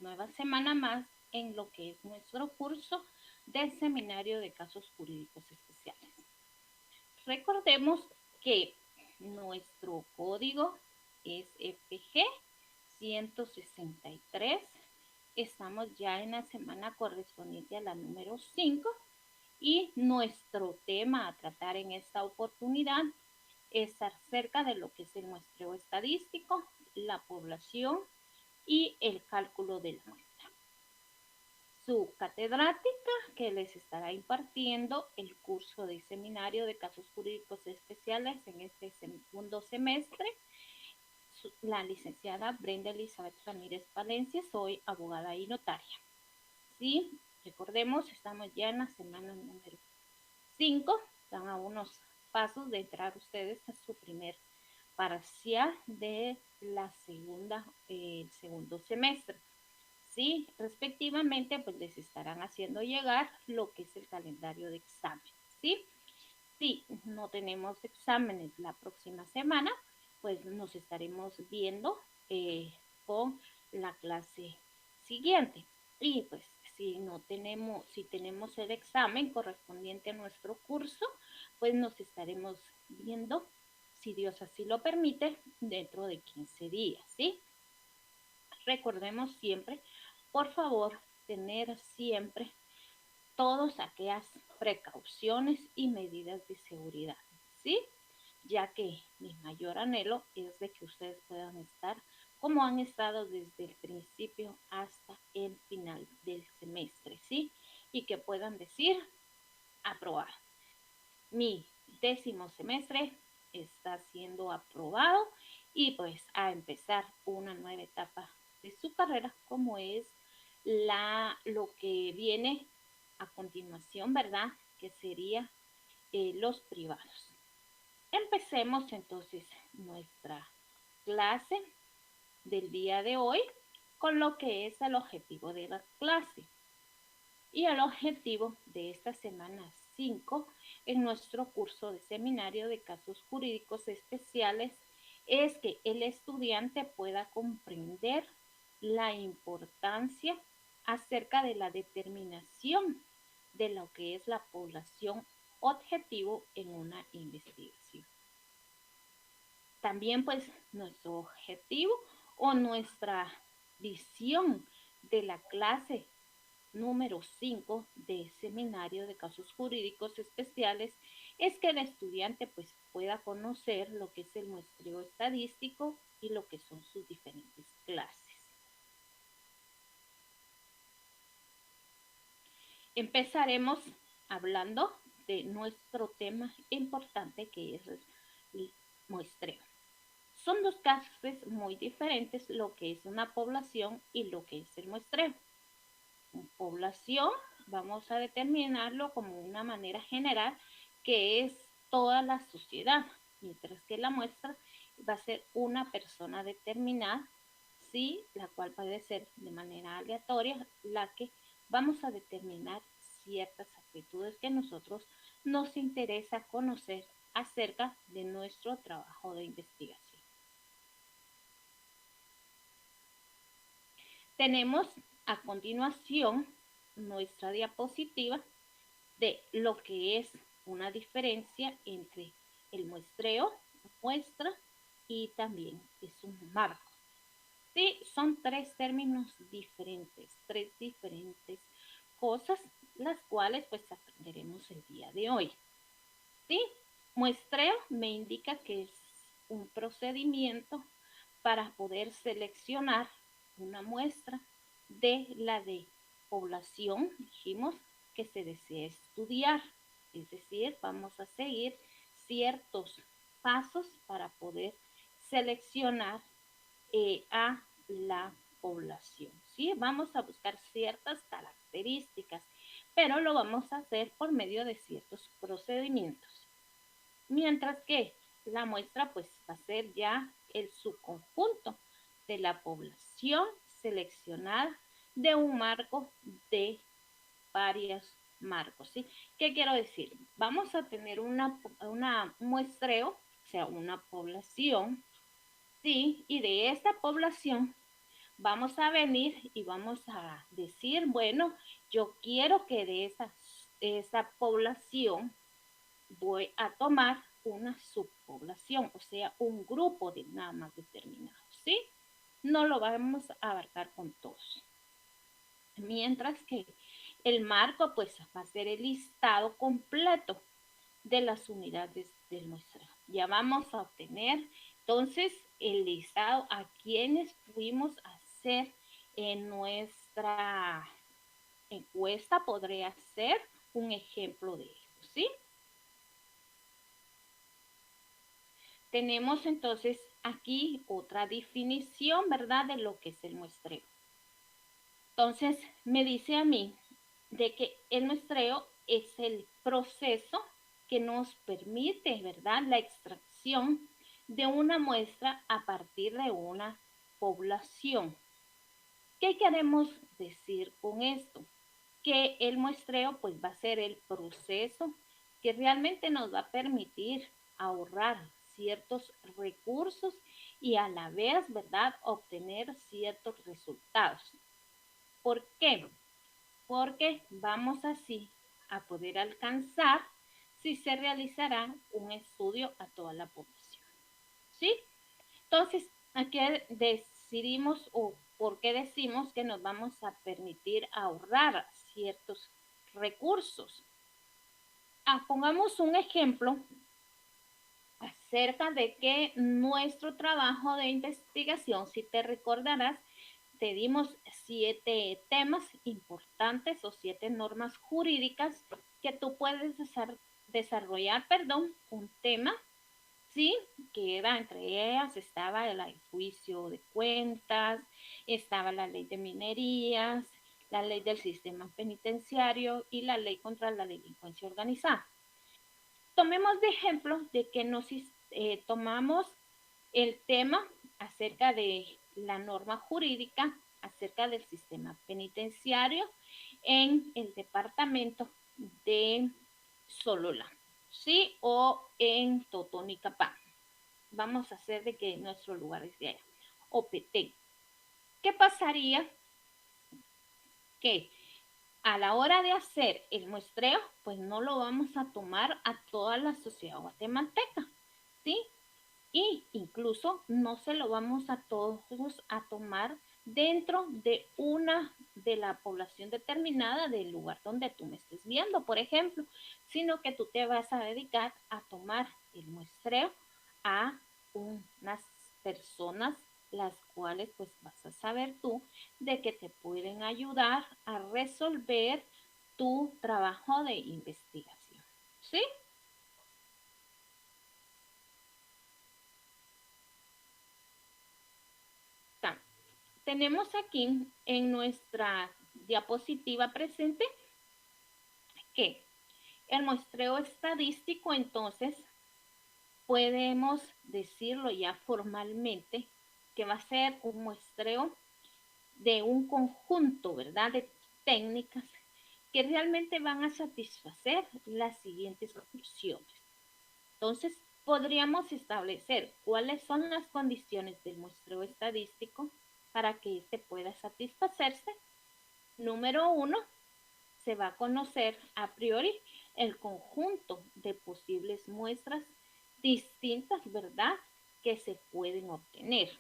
nueva semana más en lo que es nuestro curso del Seminario de Casos Jurídicos Especiales. Recordemos que nuestro código es FG 163. Estamos ya en la semana correspondiente a la número 5 y nuestro tema a tratar en esta oportunidad es acerca de lo que es el muestreo estadístico, la población y el cálculo de la muestra. Su catedrática que les estará impartiendo el curso de Seminario de Casos Jurídicos Especiales en este segundo semestre, la licenciada Brenda Elizabeth Ramírez Palencia. Soy abogada y notaria. Sí, recordemos, estamos ya en la semana número 5, están a unos pasos de entrar ustedes a su primer parcial de la el segundo semestre. Sí, respectivamente, pues les estarán haciendo llegar lo que es el calendario de exámenes, ¿sí? Si no tenemos exámenes la próxima semana, pues nos estaremos viendo con la clase siguiente. Y pues si tenemos el examen correspondiente a nuestro curso, pues nos estaremos viendo, si Dios así lo permite, dentro de 15 días, ¿sí? Recordemos siempre, por favor, tener siempre todas aquellas precauciones y medidas de seguridad, ¿sí? Ya que mi mayor anhelo es de que ustedes puedan estar como han estado desde el principio hasta el final del semestre, ¿sí? Y que puedan decir, aprobado. Mi 10º semestre está siendo aprobado y pues a empezar una nueva etapa de su carrera, como es lo que viene a continuación, ¿verdad? Que sería los privados. Empecemos entonces nuestra clase del día de hoy con lo que es el objetivo de la clase. Y el objetivo de esta semana 5 en nuestro curso de Seminario de Casos Jurídicos Especiales es que el estudiante pueda comprender la importancia acerca de la determinación de lo que es la población objetivo en una investigación. También pues nuestro objetivo o nuestra visión de la clase número 5 de Seminario de Casos Jurídicos Especiales es que el estudiante pues pueda conocer lo que es el muestreo estadístico y lo que son sus diferentes clases. Empezaremos hablando de nuestro tema importante que es el muestreo. Son dos casos muy diferentes lo que es una población y lo que es el muestreo. Población, vamos a determinarlo como una manera general, que es toda la sociedad, mientras que la muestra va a ser una persona determinada, sí, la cual puede ser de manera aleatoria, la que vamos a determinar ciertas actitudes que nosotros nos interesa conocer acerca de nuestro trabajo de investigación. Tenemos a continuación nuestra diapositiva de lo que es una diferencia entre el muestreo, muestra y también es un marco. Sí, son tres términos diferentes, tres diferentes cosas, las cuales pues aprenderemos el día de hoy. Sí, muestreo me indica que es un procedimiento para poder seleccionar una muestra de la de población, dijimos, que se desea estudiar. Es decir, vamos a seguir ciertos pasos para poder seleccionar a la población. ¿Sí? Vamos a buscar ciertas características, pero lo vamos a hacer por medio de ciertos procedimientos. Mientras que la muestra pues va a ser ya el subconjunto de la población seleccionada de un marco de varios marcos, ¿sí? ¿Qué quiero decir? Vamos a tener una muestreo, o sea, una población, ¿sí? Y de esta población vamos a venir y vamos a decir, bueno, yo quiero que esa población voy a tomar una subpoblación, o sea, un grupo de nada más determinado, ¿sí? No lo vamos a abarcar con todos. Mientras que el marco, pues, va a ser el listado completo de las unidades del muestreo. Ya vamos a obtener, entonces, el listado a quienes fuimos a hacer en nuestra encuesta. Podría ser un ejemplo de ello, ¿sí? Tenemos entonces aquí otra definición, ¿verdad?, de lo que es el muestreo. Entonces, me dice a mí de que el muestreo es el proceso que nos permite, ¿verdad?, la extracción de una muestra a partir de una población. ¿Qué queremos decir con esto? Que el muestreo pues va a ser el proceso que realmente nos va a permitir ahorrar ciertos recursos y a la vez, ¿verdad?, obtener ciertos resultados. ¿Por qué? Porque vamos así a poder alcanzar si se realizará un estudio a toda la población. ¿Sí? Entonces, aquí decidimos o por qué decimos que nos vamos a permitir ahorrar ciertos recursos. Pongamos un ejemplo acerca de que nuestro trabajo de investigación, si te recordarás, te dimos 7 temas importantes o 7 normas jurídicas que tú puedes desarrollar, un tema, ¿sí? Que era, entre ellas estaba el juicio de cuentas, estaba la ley de minerías, la ley del sistema penitenciario y la ley contra la delincuencia organizada. Tomemos de ejemplo de que nos tomamos el tema acerca de la norma jurídica acerca del sistema penitenciario en el departamento de Sololá, ¿sí? O en Totonicapán. Vamos a hacer de que nuestro lugar es de allá. O Petén. ¿Qué pasaría? Que a la hora de hacer el muestreo, pues no lo vamos a tomar a toda la sociedad guatemalteca, ¿sí? Y incluso no se lo vamos a todos a tomar dentro de una de la población determinada del lugar donde tú me estés viendo, por ejemplo, sino que tú te vas a dedicar a tomar el muestreo a unas personas las cuales pues vas a saber tú de que te pueden ayudar a resolver tu trabajo de investigación, ¿sí? Tenemos aquí en nuestra diapositiva presente que el muestreo estadístico, entonces, podemos decirlo ya formalmente, que va a ser un muestreo de un conjunto, ¿verdad?, de técnicas que realmente van a satisfacer las siguientes condiciones. Entonces, podríamos establecer cuáles son las condiciones del muestreo estadístico para que éste pueda satisfacerse. Número 1, se va a conocer a priori el conjunto de posibles muestras distintas, ¿verdad?, que se pueden obtener.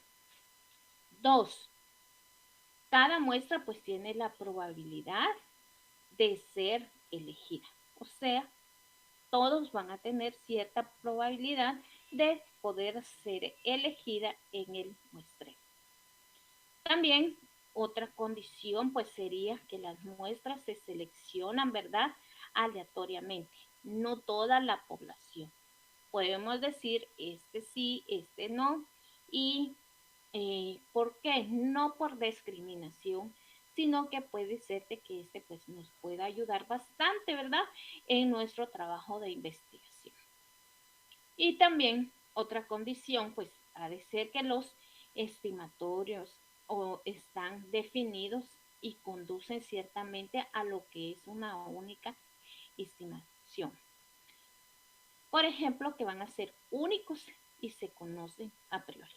2, cada muestra pues tiene la probabilidad de ser elegida. O sea, todos van a tener cierta probabilidad de poder ser elegida en el muestreo. También otra condición pues sería que las muestras se seleccionan, ¿verdad?, aleatoriamente, no toda la población. Podemos decir este sí, este no, y ¿por qué? No por discriminación, sino que puede ser de que este pues nos pueda ayudar bastante, ¿verdad?, en nuestro trabajo de investigación. Y también otra condición pues ha de ser que los estimatorios o están definidos y conducen ciertamente a lo que es una única estimación. Por ejemplo, que van a ser únicos y se conocen a priori.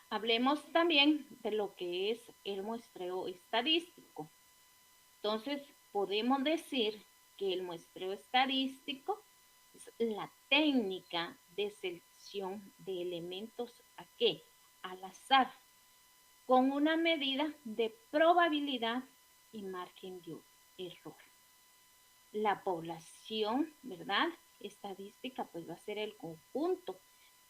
Hablemos también de lo que es el muestreo estadístico. Entonces, podemos decir que el muestreo estadístico es la técnica de selección de elementos ¿a qué? Al azar, con una medida de probabilidad y margen de error. La población, ¿verdad? Estadística, pues va a ser el conjunto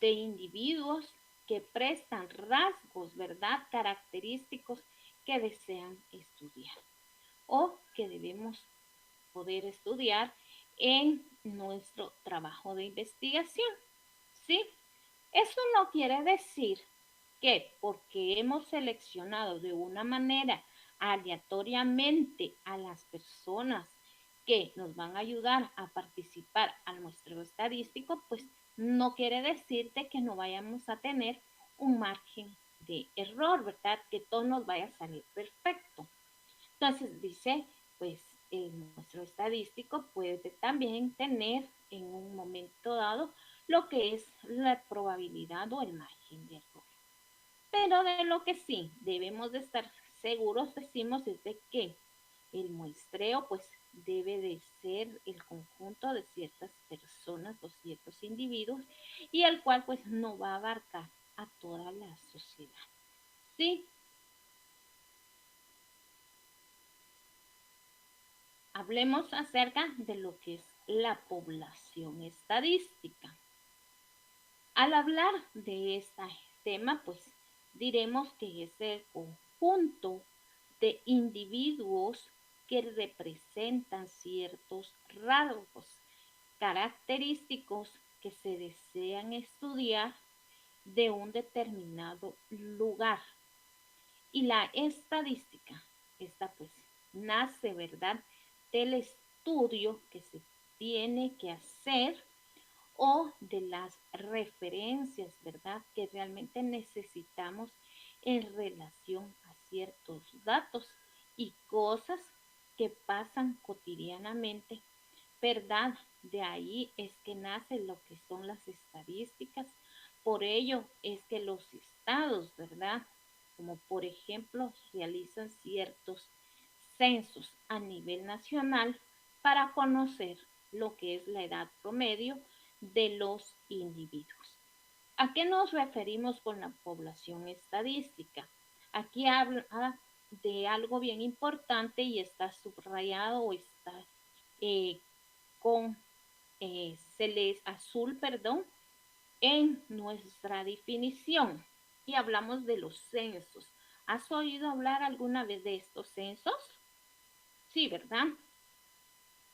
de individuos que prestan rasgos, ¿verdad? Característicos que desean estudiar o que debemos poder estudiar en nuestro trabajo de investigación, ¿sí? Eso no quiere decir que porque hemos seleccionado de una manera aleatoriamente a las personas que nos van a ayudar a participar al muestreo estadístico, pues no quiere decirte que no vayamos a tener un margen de error, ¿verdad? Que todo nos vaya a salir perfecto. Entonces dice, pues el muestreo estadístico puede también tener en un momento dado lo que es la probabilidad o el margen de error. Pero de lo que sí debemos de estar seguros, decimos, es de que el muestreo pues debe de ser el conjunto de ciertas personas o ciertos individuos y el cual pues no va a abarcar a toda la sociedad. ¿Sí? Hablemos acerca de lo que es la población estadística. Al hablar de este tema, pues diremos que es el conjunto de individuos que representan ciertos rasgos característicos que se desean estudiar de un determinado lugar. Y la estadística, esta pues nace, ¿verdad?, del estudio que se tiene que hacer o de las referencias, ¿verdad?, que realmente necesitamos en relación a ciertos datos y cosas que pasan cotidianamente, ¿verdad? De ahí es que nace lo que son las estadísticas. Por ello es que los estados, ¿verdad? Como por ejemplo, realizan ciertos censos a nivel nacional para conocer lo que es la edad promedio de los individuos. ¿A qué nos referimos con la población estadística? Aquí habla de algo bien importante y está subrayado o está eh, con azul, perdón, en nuestra definición. Y hablamos de los censos. ¿Has oído hablar alguna vez de estos censos? Sí, ¿verdad?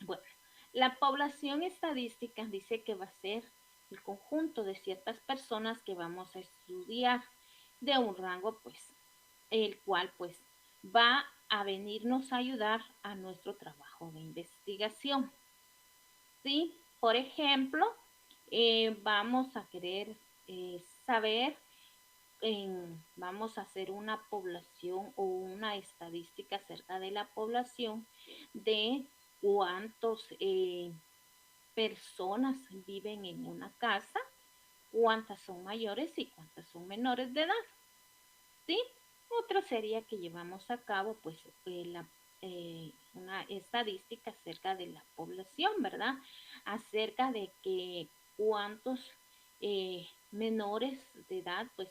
Bueno, la población estadística dice que va a ser el conjunto de ciertas personas que vamos a estudiar de un rango, pues, el cual, pues, va a venirnos a ayudar a nuestro trabajo de investigación. ¿Sí? Por ejemplo, vamos a querer saber, vamos a hacer una población o una estadística acerca de la población de cuántos personas viven en una casa, cuántas son mayores y cuántas son menores de edad. ¿Sí? Otro sería que llevamos a cabo pues una estadística acerca de la población, ¿verdad? Acerca de que cuántos menores de edad pues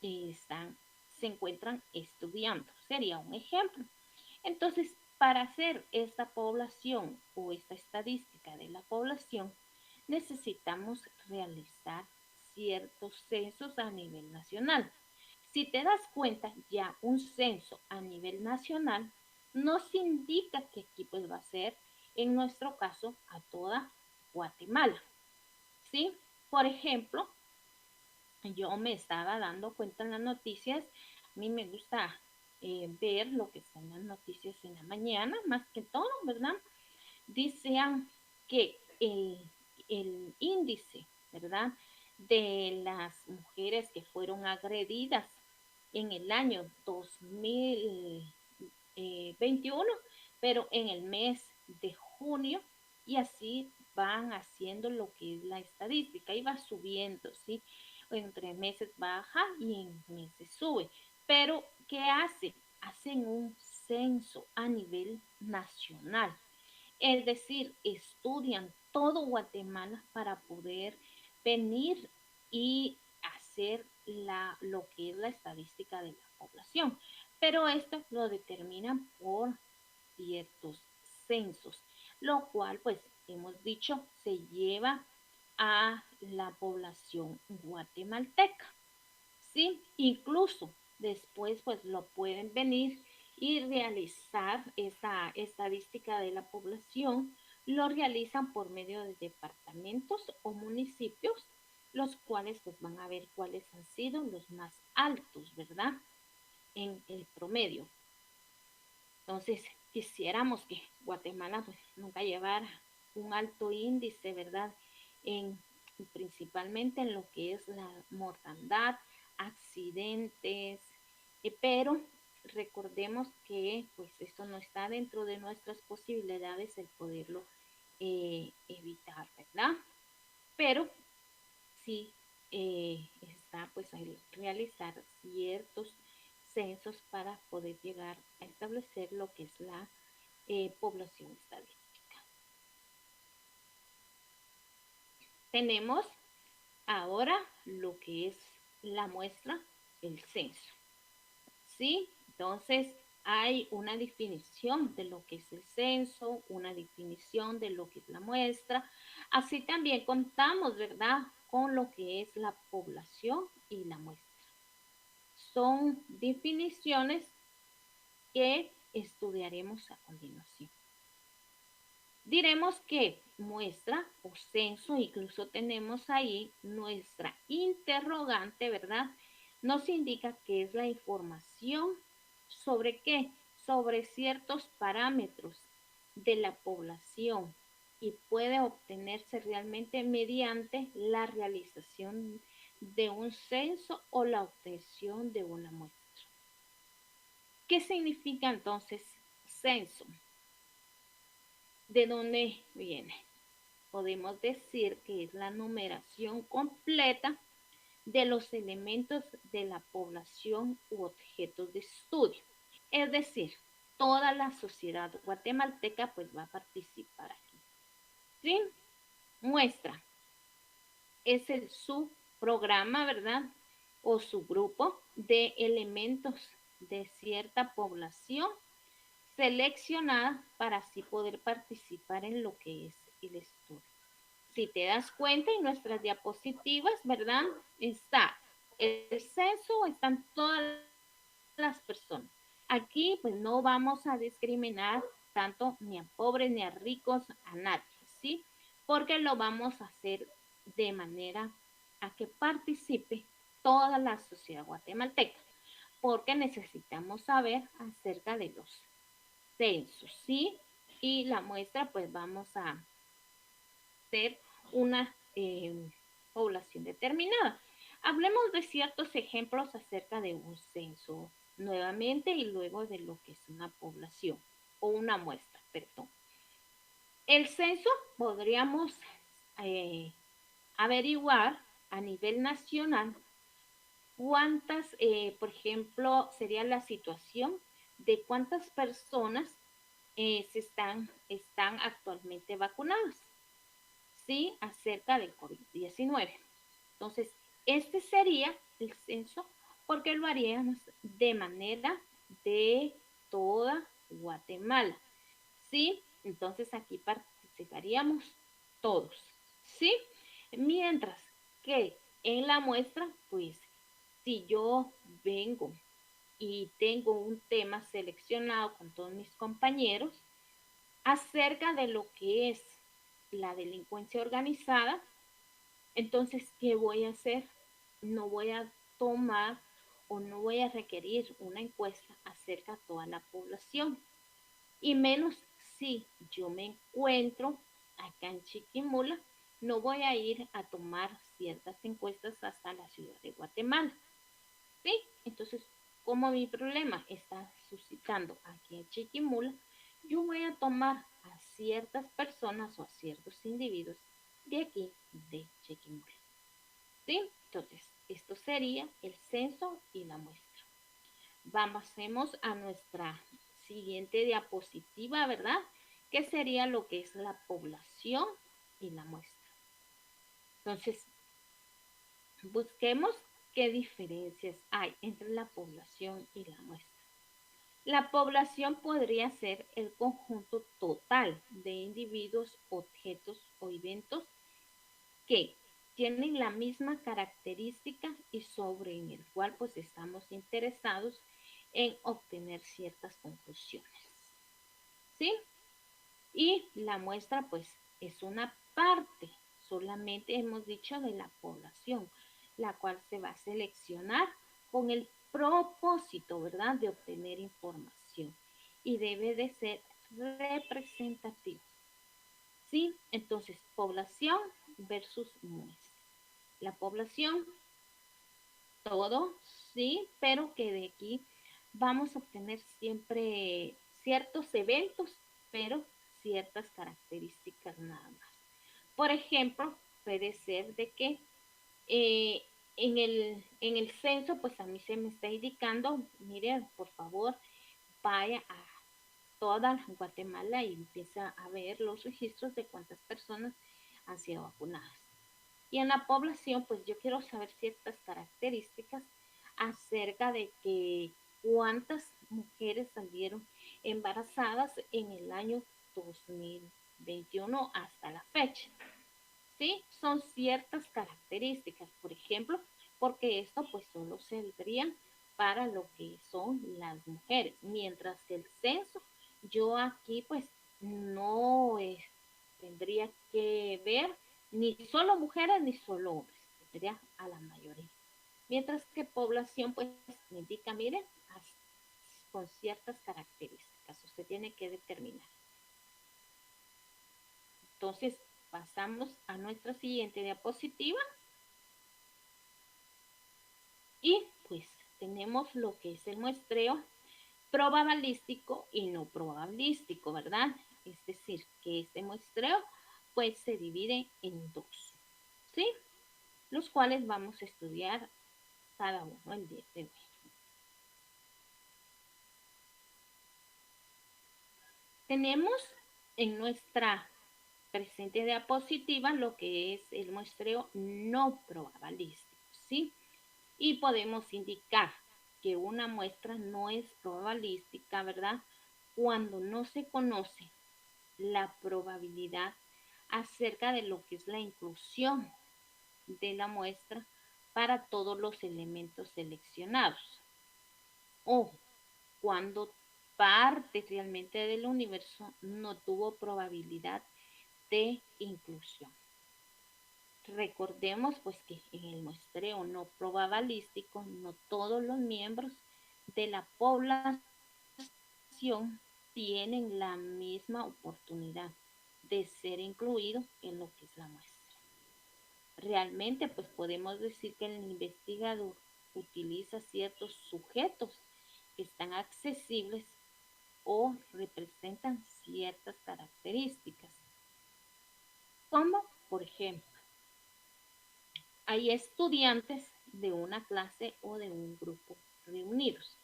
se encuentran estudiando. Sería un ejemplo. Entonces, para hacer esta población o esta estadística de la población, necesitamos realizar ciertos censos a nivel nacional. Si te das cuenta, ya un censo a nivel nacional nos indica que aquí pues va a ser, en nuestro caso, a toda Guatemala. ¿Sí? Por ejemplo, yo me estaba dando cuenta en las noticias, a mí me gusta ver lo que están las noticias en la mañana, más que todo, ¿verdad? Dicen que el índice, ¿verdad?, de las mujeres que fueron agredidas en el año 2021, pero en el mes de junio, y así van haciendo lo que es la estadística y va subiendo, ¿sí? entre meses baja y en meses sube. Pero, ¿qué hace? Hacen un censo a nivel nacional. Es decir, estudian todo Guatemala para poder venir y hacer lo que es la estadística de la población. Pero esto lo determinan por ciertos censos, lo cual, pues, hemos dicho, se lleva a la población guatemalteca. ¿Sí? Incluso después pues lo pueden venir y realizar esa estadística de la población, lo realizan por medio de departamentos o municipios, los cuales pues van a ver cuáles han sido los más altos, ¿verdad? En el promedio. Entonces, quisiéramos que Guatemala pues nunca llevara un alto índice, ¿verdad? En, principalmente en lo que es la mortandad, accidentes, pero recordemos que pues esto no está dentro de nuestras posibilidades el poderlo evitar, ¿verdad? Pero sí está pues el realizar ciertos censos para poder llegar a establecer lo que es la población estadística. Tenemos ahora lo que es la muestra, el censo. ¿Sí? Entonces, hay una definición de lo que es el censo, una definición de lo que es la muestra. Así también contamos, ¿verdad?, con lo que es la población y la muestra. Son definiciones que estudiaremos a continuación. Diremos que muestra o censo, incluso tenemos ahí nuestra interrogante, ¿verdad? Nos indica que es la información sobre qué, sobre ciertos parámetros de la población y puede obtenerse realmente mediante la realización de un censo o la obtención de una muestra. ¿Qué significa entonces censo? ¿De dónde viene? Podemos decir que es la numeración completa de los elementos de la población u objetos de estudio. Es decir, toda la sociedad guatemalteca pues va a participar aquí. ¿Sí? Muestra. Es el subprograma, ¿verdad? O subgrupo de elementos de cierta población seleccionada para así poder participar en lo que es el estudio. Si te das cuenta en nuestras diapositivas, ¿verdad? Está el censo, están todas las personas. Aquí pues no vamos a discriminar tanto ni a pobres ni a ricos, a nadie, ¿sí? Porque lo vamos a hacer de manera a que participe toda la sociedad guatemalteca, porque necesitamos saber acerca de los censos, ¿sí? Y la muestra pues vamos a hacer una población determinada. Hablemos de ciertos ejemplos acerca de un censo nuevamente y luego de lo que es una población o una muestra, perdón. El censo podríamos averiguar a nivel nacional cuántas, por ejemplo, sería la situación de cuántas personas están actualmente vacunadas, ¿sí? Acerca del COVID-19. Entonces, este sería el censo porque lo haríamos de manera de toda Guatemala, ¿sí? Entonces aquí participaríamos todos, ¿sí? Mientras que en la muestra, pues, si yo vengo y tengo un tema seleccionado con todos mis compañeros acerca de lo que es la delincuencia organizada, entonces, ¿qué voy a hacer? No voy a tomar o no voy a requerir una encuesta acerca de toda la población. Y menos si yo me encuentro acá en Chiquimula, no voy a ir a tomar ciertas encuestas hasta la ciudad de Guatemala. ¿Sí? Entonces, como mi problema está suscitando aquí en Chiquimula, yo voy a tomar a ciertas personas o a ciertos individuos de aquí de Chiquimula. ¿Sí? Entonces, Esto sería el censo y la muestra. Vamos a nuestra siguiente diapositiva, ¿verdad? Que sería lo que es la población y la muestra. Entonces, busquemos qué diferencias hay entre la población y la muestra. La población podría ser el conjunto total de individuos, objetos o eventos que tienen la misma característica y sobre en el cual pues estamos interesados en obtener ciertas conclusiones. ¿Sí? Y la muestra pues es una parte, solamente hemos dicho de la población, la cual se va a seleccionar con el propósito, ¿verdad?, de obtener información y debe de ser representativo. ¿Sí? Entonces, población versus muestra. La población, todo, sí, pero que de aquí vamos a obtener siempre ciertos eventos, pero ciertas características nada más. Por ejemplo, puede ser de que eh, en el censo, pues a mí se me está indicando, mire, por favor, vaya a toda Guatemala y empieza a ver los registros de cuántas personas han sido vacunadas. Y en la población, pues yo quiero saber ciertas características acerca de que cuántas mujeres salieron embarazadas en el año 2021 hasta la fecha. ¿Sí? Son ciertas características, por ejemplo, porque esto pues solo saldría para lo que son las mujeres, mientras que el censo, yo aquí pues no tendría que ver ni solo mujeres ni solo hombres, tendría a la mayoría. Mientras que población pues me indica, miren, con ciertas características, usted tiene que determinar. Entonces, pasamos a nuestra siguiente diapositiva y pues tenemos lo que es el muestreo probabilístico y no probabilístico, ¿verdad? Es decir, que este muestreo pues se divide en dos, ¿sí? Los cuales vamos a estudiar cada uno el día de hoy. Tenemos en nuestra presente diapositiva lo que es el muestreo no probabilístico, ¿sí? Y podemos indicar que una muestra no es probabilística, ¿verdad? Cuando no se conoce la probabilidad acerca de lo que es la inclusión de la muestra para todos los elementos seleccionados. O cuando parte realmente del universo no tuvo probabilidad de inclusión. Recordemos pues que en el muestreo no probabilístico no todos los miembros de la población tienen la misma oportunidad de ser incluidos en lo que es la muestra. Realmente pues podemos decir que el investigador utiliza ciertos sujetos que están accesibles o representan ciertas características, como por ejemplo, hay estudiantes de una clase o de un grupo reunidos.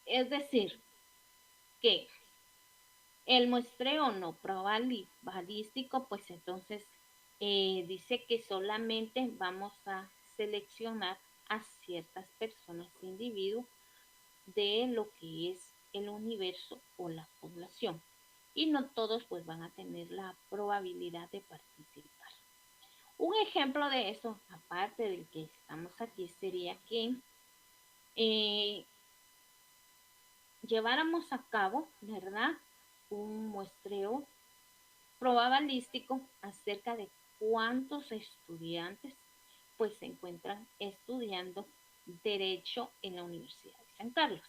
Es decir, que el muestreo no probabilístico, pues entonces dice que solamente vamos a seleccionar a ciertas personas, individuos, de lo que es el universo o la población. Y no todos pues van a tener la probabilidad de participar. Un ejemplo de eso, aparte del que estamos aquí, sería que eh, lleváramos a cabo, ¿verdad?, un muestreo probabilístico acerca de cuántos estudiantes pues se encuentran estudiando derecho en la Universidad de San Carlos.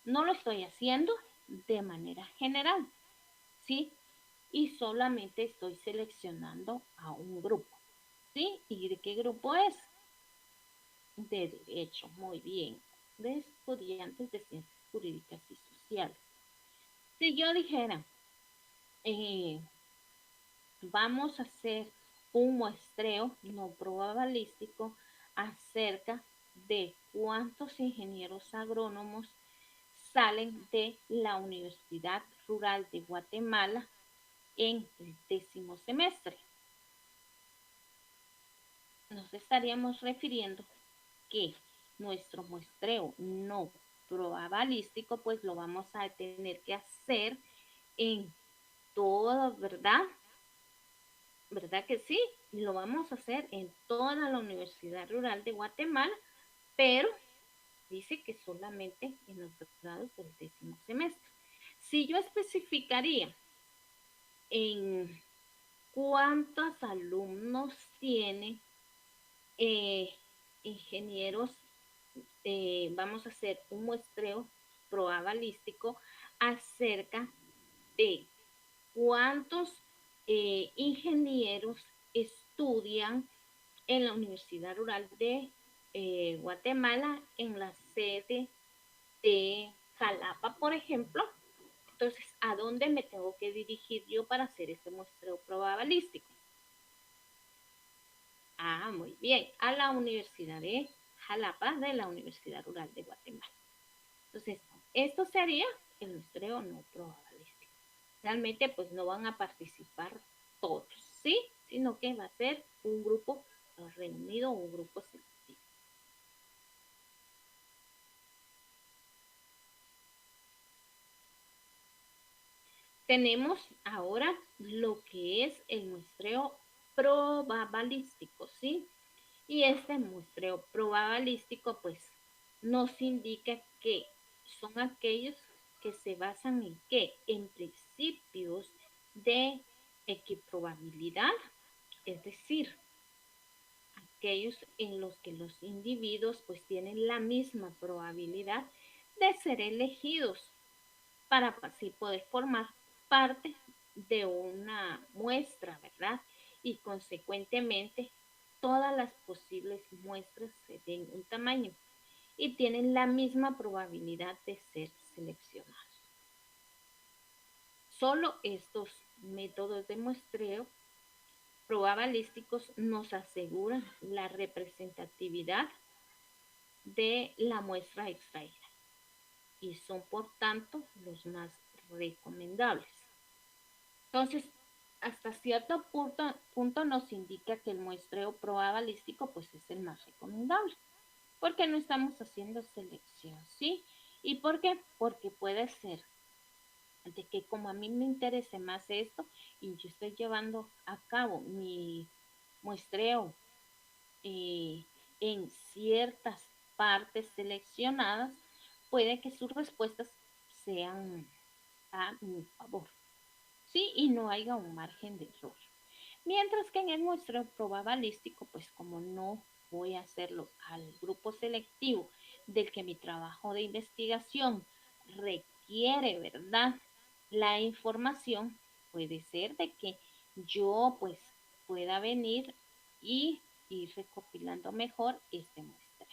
No lo estoy haciendo de manera general, ¿sí? Y solamente estoy seleccionando a un grupo, ¿sí? ¿Y de qué grupo es? De derecho, muy bien, de estudiantes de ciencias jurídicas y sociales. Si yo dijera, vamos a hacer un muestreo no probabilístico acerca de cuántos ingenieros agrónomos salen de la Universidad Rural de Guatemala en el 10º semestre. Nos estaríamos refiriendo que nuestro muestreo no probabilístico, pues lo vamos a tener que hacer en todo, ¿verdad? ¿Verdad que sí? Lo vamos a hacer en toda la Universidad Rural de Guatemala, pero dice que solamente en los grados del 10º semestre. Si yo especificaría en cuántos alumnos tiene eh, ingenieros, vamos a hacer un muestreo probabilístico acerca de cuántos ingenieros estudian en la Universidad Rural de Guatemala, en la sede de Jalapa, por ejemplo. Entonces, ¿a dónde me tengo que dirigir yo para hacer este muestreo probabilístico? Ah, muy bien, a la Universidad de Jalapa, de la Universidad Rural de Guatemala. Entonces, esto sería el muestreo no probabilístico. Realmente, pues no van a participar todos, ¿sí? Sino que va a ser un grupo reunido, un grupo selectivo. Tenemos ahora lo que es el muestreo probabilístico, ¿sí? Y este muestreo probabilístico, pues, nos indica que son aquellos que se basan en qué? En principios de equiprobabilidad, es decir, aquellos en los que los individuos pues tienen la misma probabilidad de ser elegidos para así poder formar parte de una muestra, ¿verdad? Y consecuentemente todas las posibles muestras se den un tamaño y tienen la misma probabilidad de ser seleccionados. Solo estos métodos de muestreo probabilísticos nos aseguran la representatividad de la muestra extraída y son por tanto los más recomendables. Entonces, hasta cierto punto nos indica que el muestreo probabilístico pues es el más recomendable, porque no estamos haciendo selección, ¿sí? ¿Y por qué? Porque puede ser de que como a mí me interese más esto y yo estoy llevando a cabo mi muestreo eh, en ciertas partes seleccionadas, puede que sus respuestas sean a mi favor, ¿sí? Y no haya un margen de error. Mientras que en el muestreo probabilístico, pues como no voy a hacerlo al grupo selectivo del que mi trabajo de investigación requiere, ¿verdad? La información puede ser de que yo pues pueda venir y ir recopilando mejor este muestreo.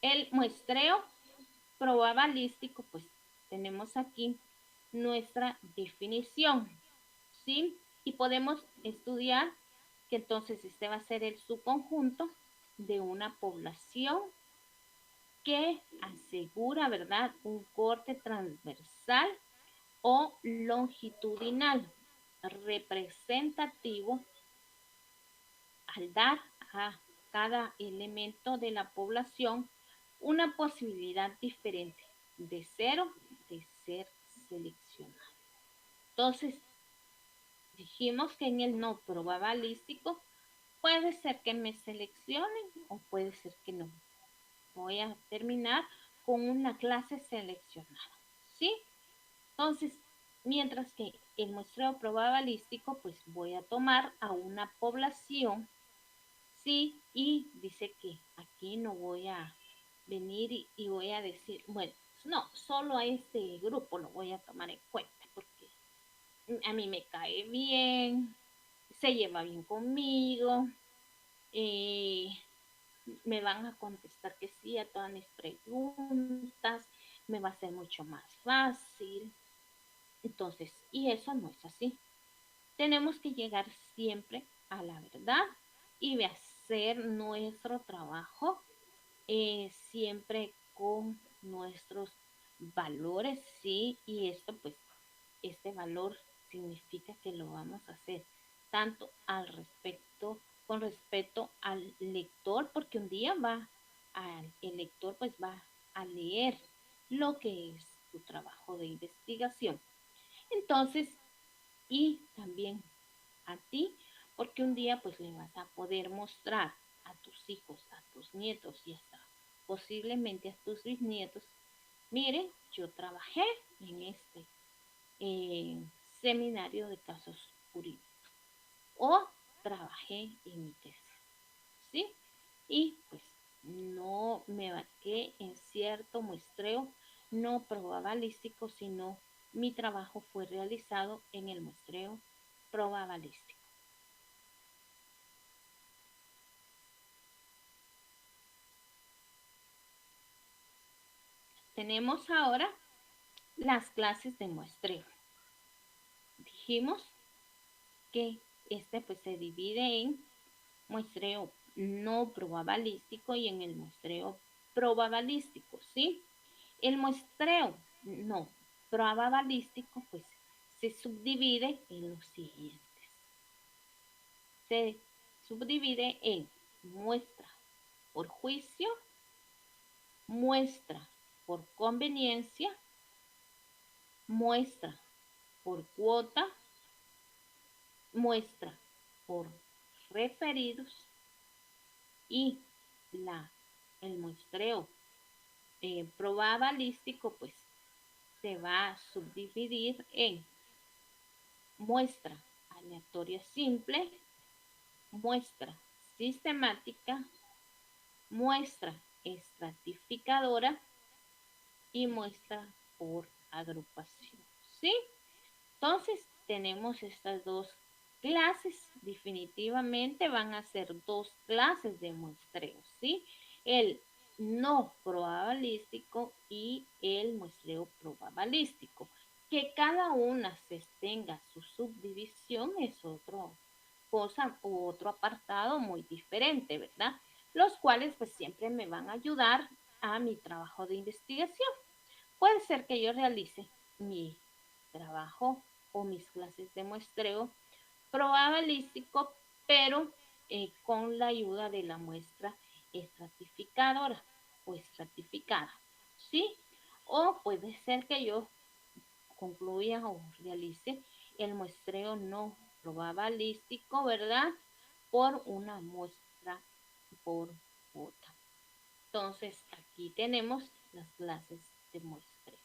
El muestreo probabilístico, pues tenemos aquí nuestra definición, ¿sí? Y podemos estudiar que entonces este va a ser el subconjunto de una población que asegura, ¿verdad?, un corte transversal o longitudinal representativo al dar a cada elemento de la población una posibilidad diferente de cero de ser seleccionado. Entonces, dijimos que en el no probabilístico puede ser que me seleccionen o puede ser que no. Voy a terminar con una clase seleccionada, ¿sí? Entonces, mientras que el muestreo probabilístico, pues voy a tomar a una población, ¿sí? Y dice que aquí no voy a venir y voy a decir, bueno, no, solo a este grupo lo voy a tomar en cuenta porque a mí me cae bien, se lleva bien conmigo, eh, me van a contestar que sí a todas mis preguntas, me va a ser mucho más fácil. Entonces, y eso no es así. Tenemos que llegar siempre a la verdad y hacer nuestro trabajo siempre con nuestros valores, sí, y esto pues, este valor significa que lo vamos a hacer tanto al respecto, con respecto al lector, porque un día el lector pues va a leer lo que es tu trabajo de investigación. Entonces, y también a ti, porque un día pues le vas a poder mostrar a tus hijos, a tus nietos y hasta posiblemente a tus bisnietos, miren, yo trabajé en este eh, seminario de casos jurídicos o trabajé en mi tesis, ¿sí? Y pues no me vaqué en cierto muestreo no probabilístico, sino mi trabajo fue realizado en el muestreo probabilístico. Tenemos ahora las clases de muestreo. Dijimos que este pues se divide en muestreo no probabilístico y en el muestreo probabilístico, ¿sí? El muestreo no probabilístico pues se subdivide en los siguientes. Se subdivide en muestra por juicio, muestra por conveniencia, muestra por cuota, muestra por referidos y la, el muestreo probabilístico pues se va a subdividir en muestra aleatoria simple, muestra sistemática, muestra estratificadora y muestra por agrupación, ¿sí? Entonces, tenemos estas dos clases. Definitivamente van a ser dos clases de muestreo, ¿sí? El no probabilístico y el muestreo probabilístico. Que cada una se tenga su subdivisión es otro cosa o otro apartado muy diferente, ¿verdad? Los cuales pues siempre me van a ayudar a mi trabajo de investigación. Puede ser que yo realice mi trabajo o mis clases de muestreo probabilístico, pero con la ayuda de la muestra estratificadora o estratificada, ¿sí? O puede ser que yo concluya o realice el muestreo no probabilístico, ¿verdad? Por una muestra por cuota. Entonces, aquí tenemos las clases de muestreo.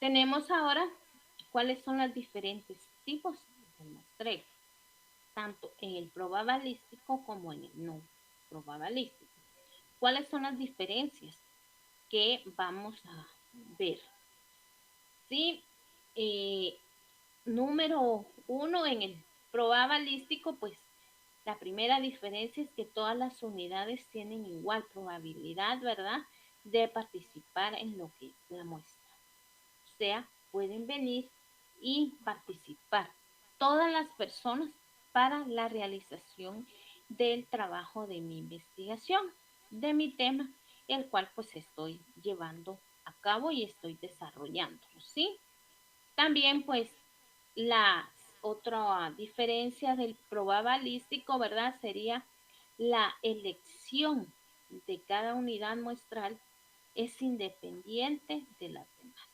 Tenemos ahora cuáles son los diferentes tipos de muestreo, tanto en el probabilístico como en el no probabilístico. ¿Cuáles son las diferencias que vamos a ver? Sí, eh, número uno en el probabilístico, pues la primera diferencia es que todas las unidades tienen igual probabilidad, ¿verdad?, de participar en lo que es la muestra. O sea, pueden venir y participar todas las personas para la realización del trabajo de mi investigación, de mi tema, el cual pues estoy llevando a cabo y estoy desarrollando, ¿sí? También pues la otra diferencia del probabilístico, ¿verdad? Sería la elección de cada unidad muestral es independiente de las demás.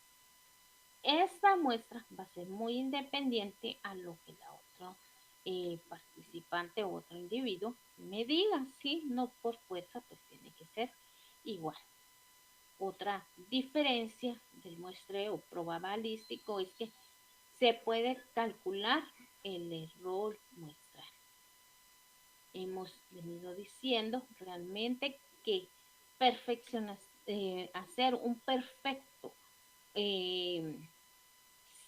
Esta muestra va a ser muy independiente a lo que la otra participante o otro individuo me diga, ¿sí? No por fuerza, pues tiene que ser igual. Otra diferencia del muestreo probabilístico es que se puede calcular el error muestral. Hemos venido diciendo realmente que hacer un perfecto eh,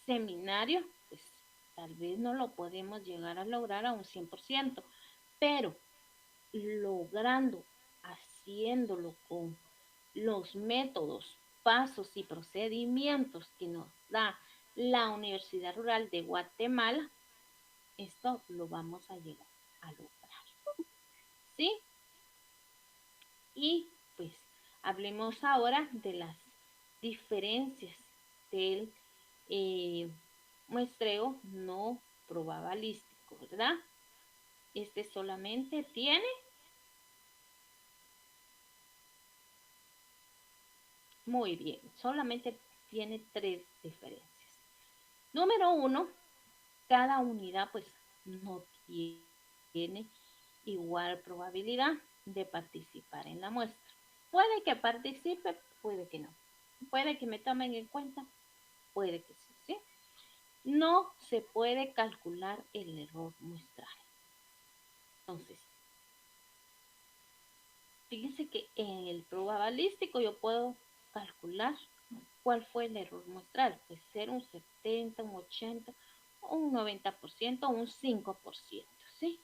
seminario, pues tal vez no lo podemos llegar a lograr a un 100%, pero logrando, haciéndolo con los métodos, pasos y procedimientos que nos da la Universidad Rural de Guatemala, esto lo vamos a llegar a lograr, ¿sí? Y pues hablemos ahora de las diferencias del eh, muestreo no probabilístico, ¿verdad? Este solamente tiene, muy bien, solamente tiene tres diferencias. Número uno, cada unidad pues no tiene igual probabilidad de participar en la muestra. Puede que participe, puede que no. Puede que me tomen en cuenta, puede que sí, ¿sí? No se puede calcular el error muestral. Entonces, fíjense que en el probabilístico yo puedo calcular cuál fue el error muestral. Puede ser un 70, un 80, un 90% o un 5%, ¿sí?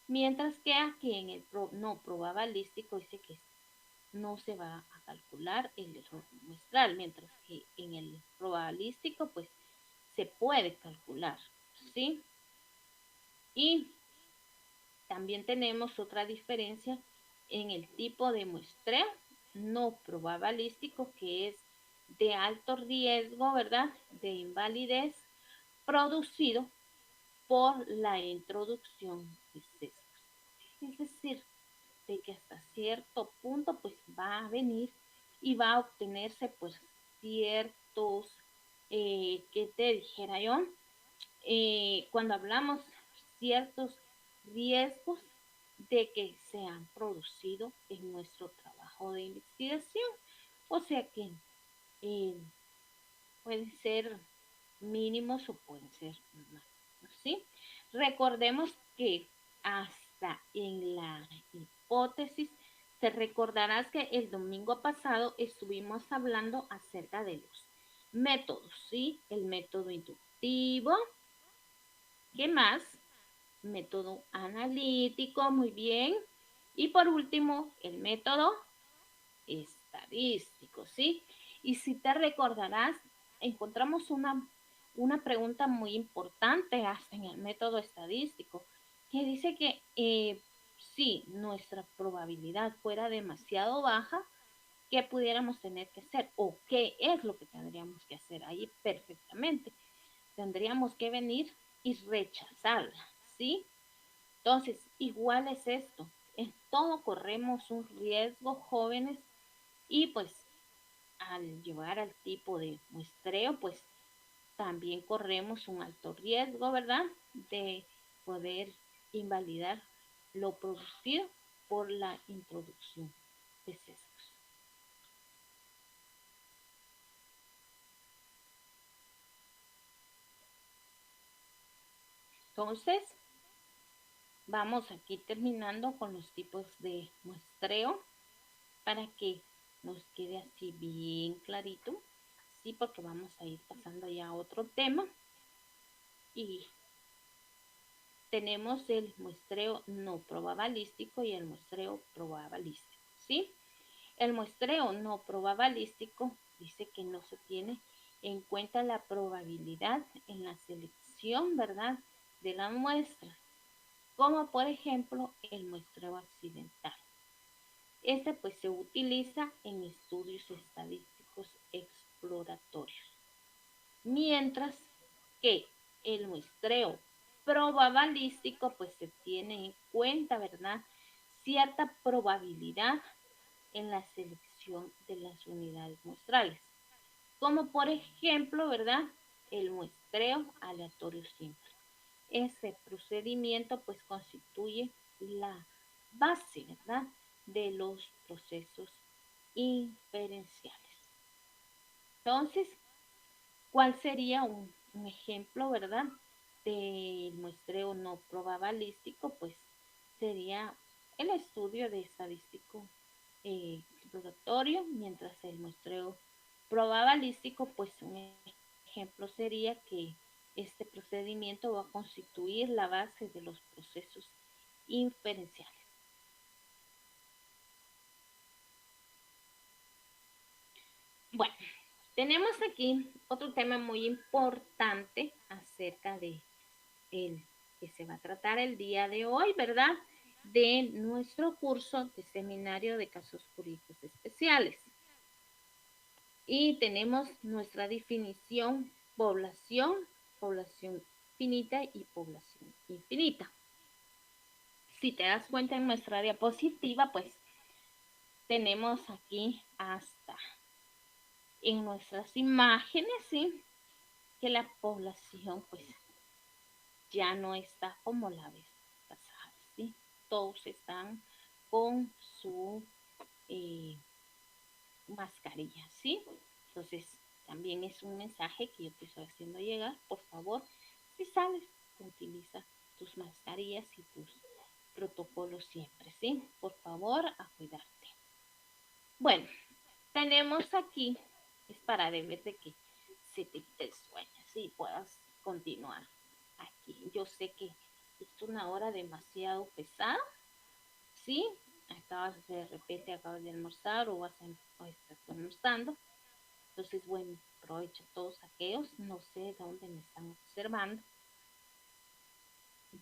Mientras que aquí en el no probabilístico dice que no se va a calcular el error muestral, mientras que en el probabilístico pues se puede calcular, ¿sí? Y también tenemos otra diferencia en el tipo de muestreo no probabilístico, que es de alto riesgo, ¿verdad? De invalidez producido por la introducción de sesgos. Es decir, de que hasta cierto punto pues va a venir y va a obtenerse pues ciertos, ¿qué te dijera yo? Cuando hablamos ciertos riesgos de que se han producido en nuestro trabajo de investigación. O sea que eh, pueden ser mínimos o pueden ser más, ¿sí? Recordemos que hasta en la hipótesis, te recordarás que el domingo pasado estuvimos hablando acerca de los métodos, ¿sí? El método inductivo, ¿qué más? Método analítico, muy bien. Y por último, el método estadístico, ¿sí? Y si te recordarás, encontramos una pregunta muy importante hasta en el método estadístico, que dice que si nuestra probabilidad fuera demasiado baja, ¿qué pudiéramos tener que hacer? ¿O qué es lo que tendríamos que hacer ahí perfectamente? Tendríamos que venir y rechazarla, ¿sí? Entonces, igual es esto. En todo corremos un riesgo, jóvenes, y pues al llevar al tipo de muestreo, pues también corremos un alto riesgo, ¿verdad? De poder invalidar lo producido por la introducción de sesgos. Entonces, vamos aquí terminando con los tipos de muestreo para que nos quede así bien clarito, sí, porque vamos a ir pasando ya a otro tema y tenemos el muestreo no probabilístico y el muestreo probabilístico, ¿sí? El muestreo no probabilístico dice que no se tiene en cuenta la probabilidad en la selección, ¿verdad?, de la muestra, como por ejemplo el muestreo accidental. Este pues se utiliza en estudios estadísticos exploratorios, mientras que el muestreo probabilístico pues se tiene en cuenta, ¿verdad?, cierta probabilidad en la selección de las unidades muestrales, como por ejemplo, ¿verdad?, el muestreo aleatorio simple. Ese procedimiento pues constituye la base, ¿verdad?, de los procesos inferenciales. Entonces, ¿cuál sería un ejemplo, verdad, del muestreo no probabilístico? Pues sería el estudio de estadístico exploratorio, mientras el muestreo probabilístico, pues un ejemplo sería que este procedimiento va a constituir la base de los procesos inferenciales. Bueno, tenemos aquí otro tema muy importante acerca de el que se va a tratar el día de hoy, ¿verdad? De nuestro curso de seminario de casos jurídicos especiales. Y tenemos nuestra definición población, población finita y población infinita. Si te das cuenta en nuestra diapositiva, pues tenemos aquí hasta en nuestras imágenes, ¿sí? Que la población pues ya no está como la vez pasada, ¿sí? Todos están con su eh, mascarilla, ¿sí? Entonces, también es un mensaje que yo te estoy haciendo llegar. Por favor, si sales, utiliza tus mascarillas y tus protocolos siempre, ¿sí? Por favor, a cuidarte. Bueno, tenemos aquí, es para ver de que se te quite el sueño, ¿sí? Puedas continuar aquí. Yo sé que es una hora demasiado pesada, ¿sí? De repente acabas de almorzar o estás almorzando. Entonces, bueno, aprovecho a todos aquellos, no sé dónde me están observando,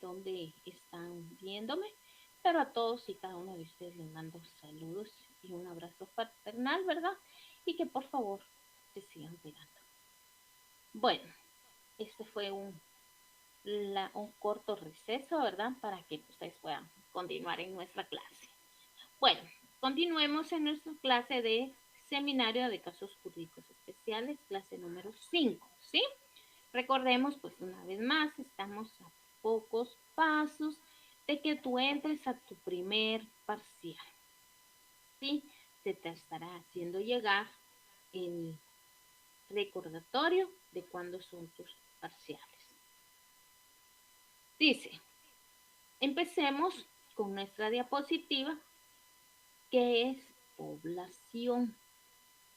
dónde están viéndome, pero a todos y cada uno de ustedes les mando saludos y un abrazo fraternal, ¿verdad? Y que por favor se sigan cuidando. Bueno, este fue un corto receso, ¿verdad? Para que ustedes puedan continuar en nuestra clase. Bueno, continuemos en nuestra clase de seminario de casos jurídicos especiales, clase número 5, ¿sí? Recordemos, pues una vez más, estamos a pocos pasos de que tú entres a tu primer parcial, ¿sí? Se te estará haciendo llegar el recordatorio de cuándo son tus parciales. Dice, empecemos con nuestra diapositiva, que es población.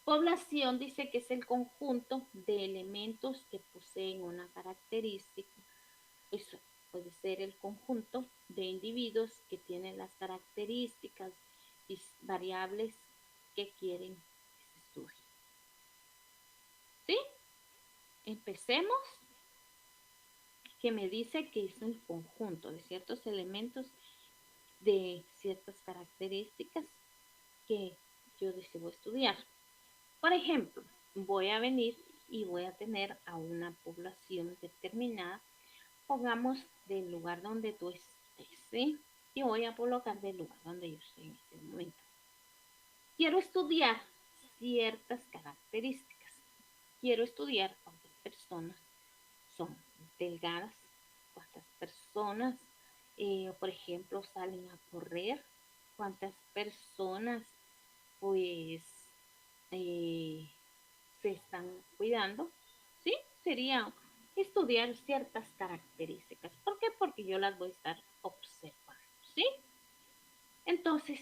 Población dice que es el conjunto de elementos que poseen una característica. Eso puede ser el conjunto de individuos que tienen las características y variables que quieren que se estudie. ¿Sí? Empecemos, que me dice que es un conjunto de ciertos elementos de ciertas características que yo deseo estudiar. Por ejemplo, voy a venir y voy a tener a una población determinada, pongamos del lugar donde tú estés, ¿sí? Y voy a colocar del lugar donde yo estoy en este momento. Quiero estudiar ciertas características. Quiero estudiar cuántas personas son delgadas, cuántas personas, por ejemplo, salen a correr, cuántas personas, pues, eh, se están cuidando, ¿sí? Sería estudiar ciertas características. ¿Por qué? Porque yo las voy a estar observando, ¿sí? Entonces,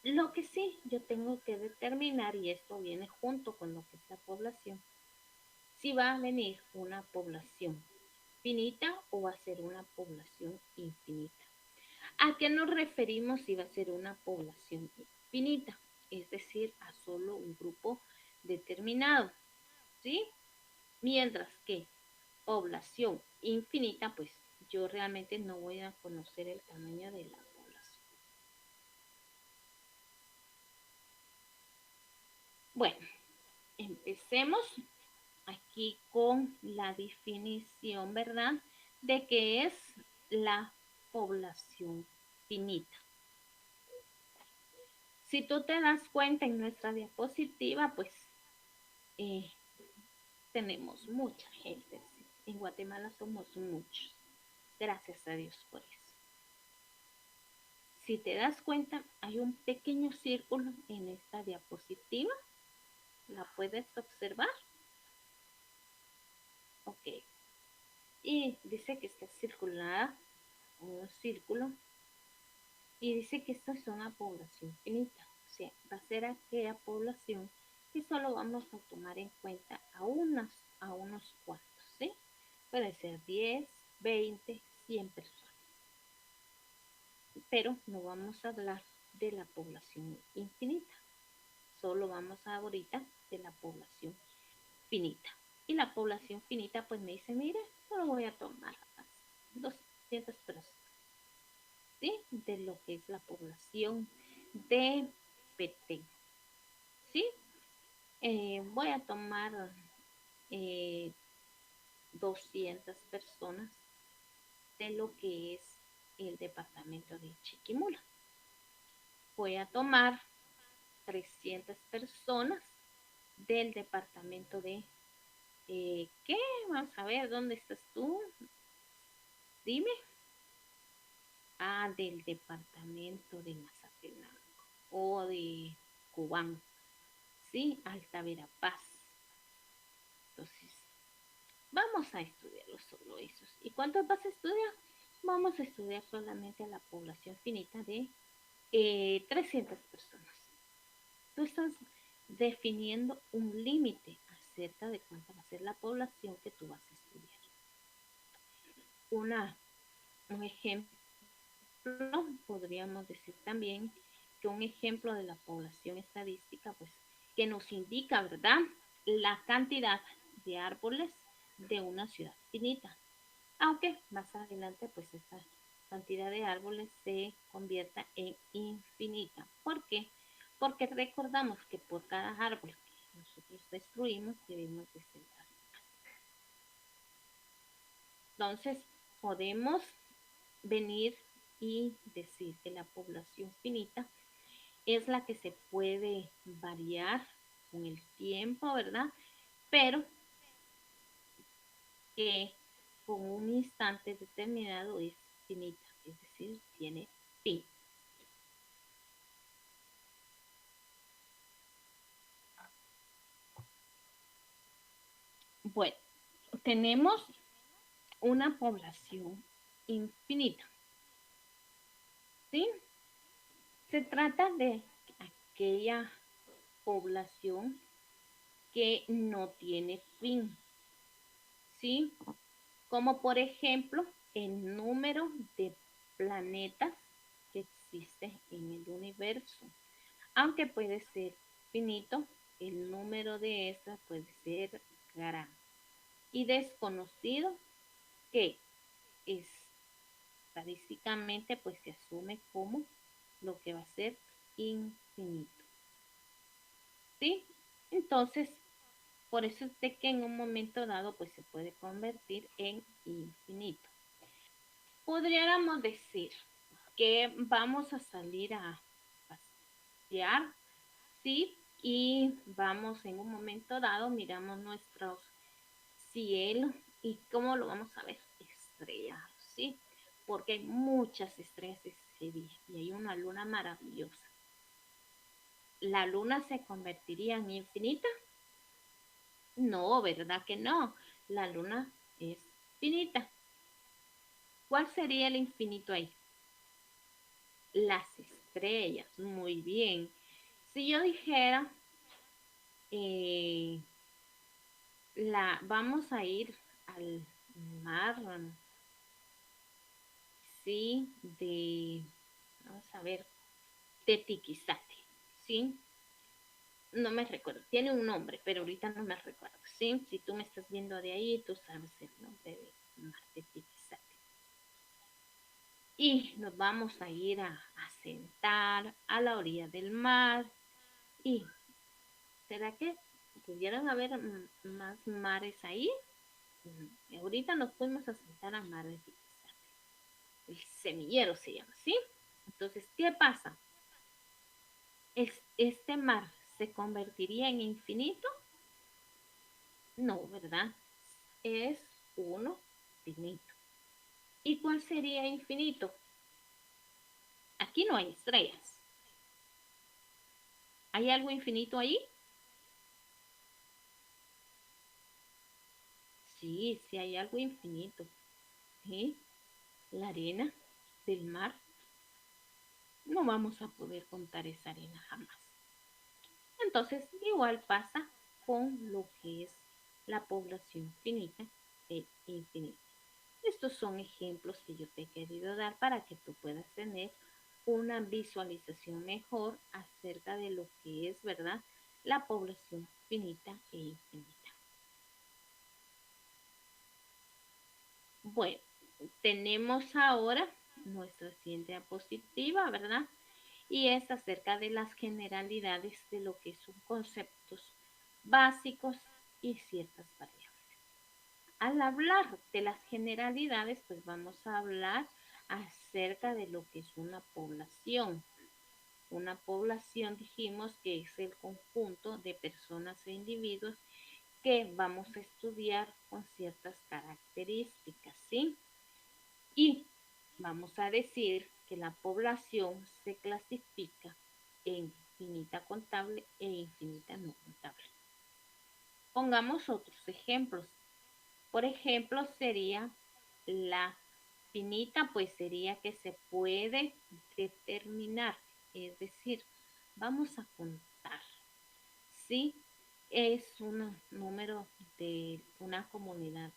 lo que sí yo tengo que determinar, y esto viene junto con lo que es la población, si va a venir una población finita o va a ser una población infinita. ¿A qué nos referimos si va a ser una población infinita? Es decir, a solo un grupo determinado, ¿sí? Mientras que población infinita, pues yo realmente no voy a conocer el tamaño de la población. Bueno, empecemos aquí con la definición, ¿verdad? De qué es la población finita. Si tú te das cuenta en nuestra diapositiva, pues eh, tenemos mucha gente. En Guatemala somos muchos. Gracias a Dios por eso. Si te das cuenta, hay un pequeño círculo en esta diapositiva. ¿La puedes observar? Ok. Y dice que está circulada un círculo y dice que esta es una población finita. O sea, va a ser aquella población que solo vamos a tomar en cuenta a unos cuantos, ¿sí? Puede ser 10, 20, 100 personas. Pero no vamos a hablar de la población infinita. Solo vamos ahorita la población finita. Y la población finita pues me dice, mire, solo voy a tomar 200 personas, ¿sí? De lo que es la población de Petén, ¿sí? Voy a tomar eh, 200 personas de lo que es el departamento de Chiquimula. Voy a tomar 300 personas del departamento de ¿qué? Vamos a ver, ¿dónde estás tú? Dime. Ah, del departamento de Mazatenango o de Cubán, ¿sí? Alta Verapaz. Entonces, vamos a estudiarlo solo esos. ¿Y cuántos vas a estudiar? Vamos a estudiar solamente a la población finita de 300 personas. Tú estás definiendo un límite acerca de cuánta va a ser la población que tú vas a estudiar. Un ejemplo, podríamos decir también que un ejemplo de la población estadística, pues, que nos indica, ¿verdad?, la cantidad de árboles de una ciudad finita. Aunque más adelante, pues, esta cantidad de árboles se convierta en infinita. ¿Por qué? Porque recordamos que por cada árbol que nosotros destruimos, debemos de sembrar más. Entonces, podemos venir y decir que la población finita es la que se puede variar con el tiempo, ¿verdad? Pero que con un instante determinado es finita, es decir, tiene fin. Bueno, tenemos una población infinita, ¿sí? Se trata de aquella población que no tiene fin, ¿sí? Como por ejemplo el número de planetas que existen en el universo. Aunque puede ser finito, el número de estas puede ser grande y desconocido, que es, estadísticamente pues se asume como lo que va a ser infinito, ¿sí? Entonces, por eso es de que en un momento dado pues se puede convertir en infinito. Podríamos decir que vamos a salir a pasear, ¿sí? Y vamos en un momento dado, miramos nuestros cielos y cómo lo vamos a ver estrellado, ¿sí? Porque hay muchas estrellas ese día y hay una luna maravillosa. ¿La luna se convertiría en infinita? No, ¿verdad que no? La luna es finita. ¿Cuál sería el infinito ahí? Las estrellas, muy bien. Si yo dijera, eh, vamos a ir al mar, sí, vamos a ver, de Tiquizate, ¿sí? No me recuerdo, tiene un nombre, pero ahorita no me recuerdo, ¿sí? Si tú me estás viendo de ahí, tú sabes el nombre de mar de Tiquizate. Y nos vamos a ir a sentar a la orilla del mar. ¿Y será que pudieran haber más mares ahí? Ahorita nos fuimos a sentar a mar de Tiquizate. El semillero se llama, ¿sí? Entonces, ¿qué pasa? ¿Este mar se convertiría en infinito? No, ¿verdad? Es uno finito. ¿Y cuál sería infinito? Aquí no hay estrellas. ¿Hay algo infinito ahí? Sí, sí hay algo infinito. ¿Sí? La arena del mar. No vamos a poder contar esa arena jamás. Entonces, igual pasa con lo que es la población finita e infinita. Estos son ejemplos que yo te he querido dar para que tú puedas tener una visualización mejor acerca de lo que es, ¿verdad?, la población infinita e infinita. Bueno, tenemos ahora nuestra siguiente diapositiva, ¿verdad? Y es acerca de las generalidades de lo que son conceptos básicos y ciertas variables. Al hablar de las generalidades, pues vamos a hablar acerca de lo que es una población. Una población dijimos que es el conjunto de personas e individuos que vamos a estudiar con ciertas características, ¿sí? Y vamos a decir que la población se clasifica en finita contable e infinita no contable. Pongamos otros ejemplos. Por ejemplo, sería la finita, pues sería que se puede determinar, es decir, vamos a contar, ¿sí? Es un número de una comunidad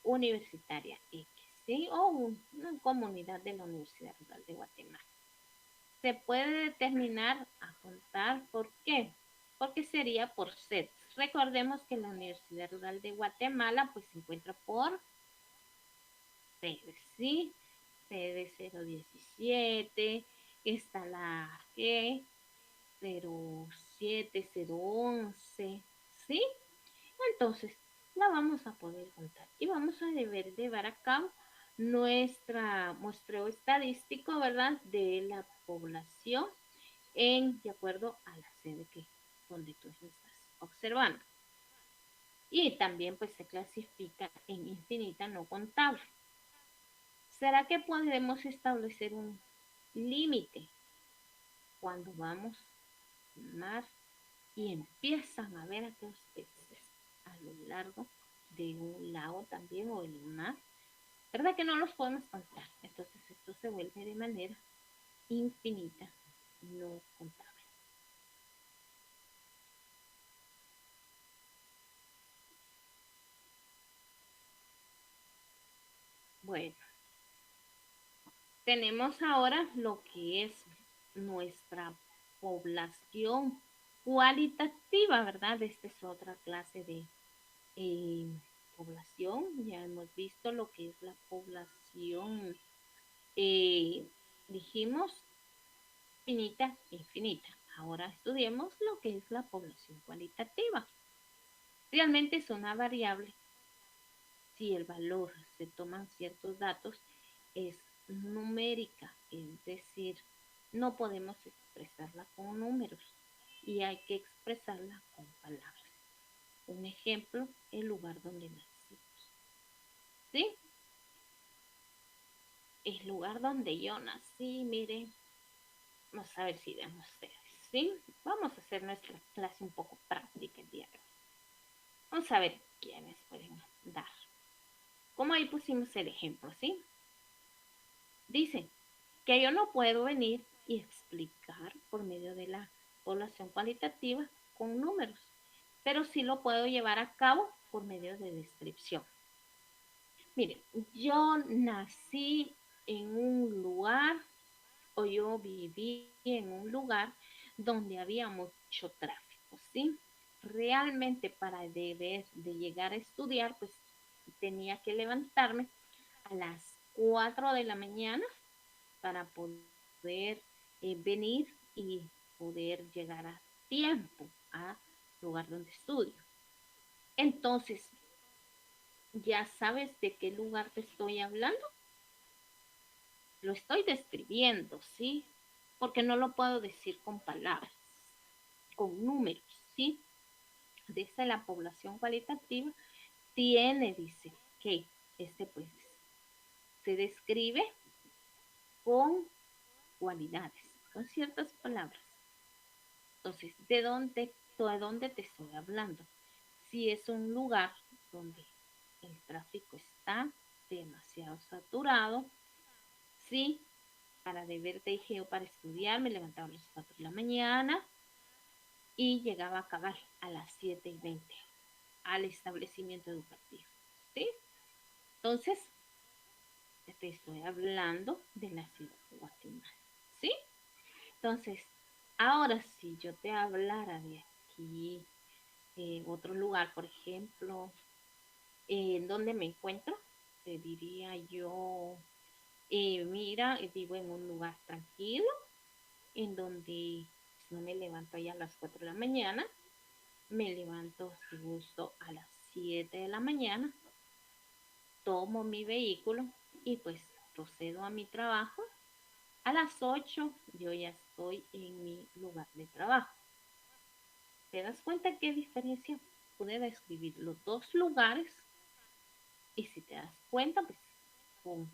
universitaria X, ¿sí? O una comunidad de la Universidad Rural de Guatemala. Se puede determinar a contar, ¿por qué? Porque sería por sets. Recordemos que la Universidad Rural de Guatemala pues se encuentra por sedes, ¿sí? Sede 017, está la G, 07, 011, ¿sí? Entonces, la vamos a poder contar y vamos a deber llevar a cabo nuestra muestreo estadístico, ¿verdad? De la población de acuerdo a la sede donde tú estás observando. Y también pues se clasifica en infinita no contable. ¿Será que podemos establecer un límite cuando vamos al mar y empiezan a ver aquellos peces a lo largo de un lago también o en un mar? ¿Verdad que no los podemos contar? Entonces esto se vuelve de manera infinita, no contable. Bueno, tenemos ahora lo que es nuestra población cualitativa, ¿verdad? Esta es otra clase de eh, población. Ya hemos visto lo que es la población, eh, dijimos, finita e infinita. Ahora estudiemos lo que es la población cualitativa. Realmente es una variable. Si el valor se toman ciertos datos, es numérica, es decir, no podemos expresarla con números y hay que expresarla con palabras. Un ejemplo, el lugar donde nacimos. ¿Sí? El lugar donde yo nací, miren, vamos a ver si dan ustedes. ¿Sí? Vamos a hacer nuestra clase un poco práctica el día de hoy. Vamos a ver quiénes pueden dar. Como ahí pusimos el ejemplo, ¿sí? Dice que yo no puedo venir y explicar por medio de la población cualitativa con números, pero sí lo puedo llevar a cabo por medio de descripción. Miren, yo nací en un lugar o yo viví en un lugar donde había mucho tráfico, ¿sí? Realmente para deber de llegar a estudiar, pues tenía que levantarme a las 4 de la mañana para poder venir y poder llegar a tiempo al lugar donde estudio. Entonces, ¿ya sabes de qué lugar te estoy hablando? Lo estoy describiendo, ¿sí? Porque no lo puedo decir con palabras, con números, ¿sí? Dice la población cualitativa, tiene, dice, que pues se describe con cualidades, con ciertas palabras. Entonces, ¿de dónde te estoy hablando? Si es un lugar donde el tráfico está demasiado saturado, sí, para deber de o para estudiar, me levantaba a las 4 de la mañana y llegaba a acabar a las 7:20 al establecimiento educativo, ¿sí? Entonces, te estoy hablando de la ciudad de Guatemala, ¿sí? Entonces, ahora si yo te hablara de aquí, otro lugar, por ejemplo, en donde me encuentro, te diría yo, mira, vivo en un lugar tranquilo, en donde pues, no me levanto ya a las 4 de la mañana, me levanto si gusto a las 7 de la mañana, tomo mi vehículo y pues procedo a mi trabajo. A las 8 yo ya estoy en mi lugar de trabajo. ¿Te das cuenta qué diferencia? Pude describir los dos lugares y si te das cuenta, pues con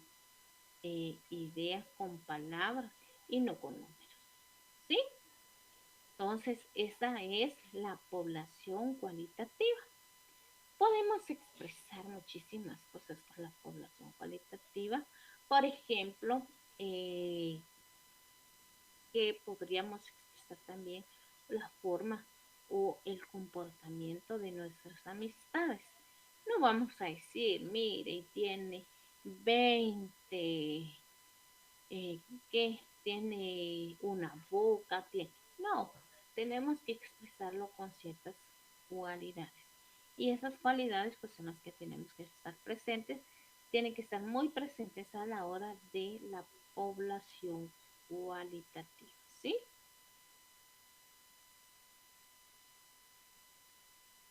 ideas, con palabras y no con números. ¿Sí? Entonces, esa es la población cualitativa. Podemos expresar muchísimas cosas con la población cualitativa. Por ejemplo, eh, que podríamos expresar también la forma o el comportamiento de nuestras amistades. No vamos a decir, mire, tiene 20, que tiene una boca, tiene... No, tenemos que expresarlo con ciertas cualidades. Y esas cualidades pues son las que tenemos que estar presentes, tienen que estar muy presentes a la hora de la población cualitativa, ¿sí?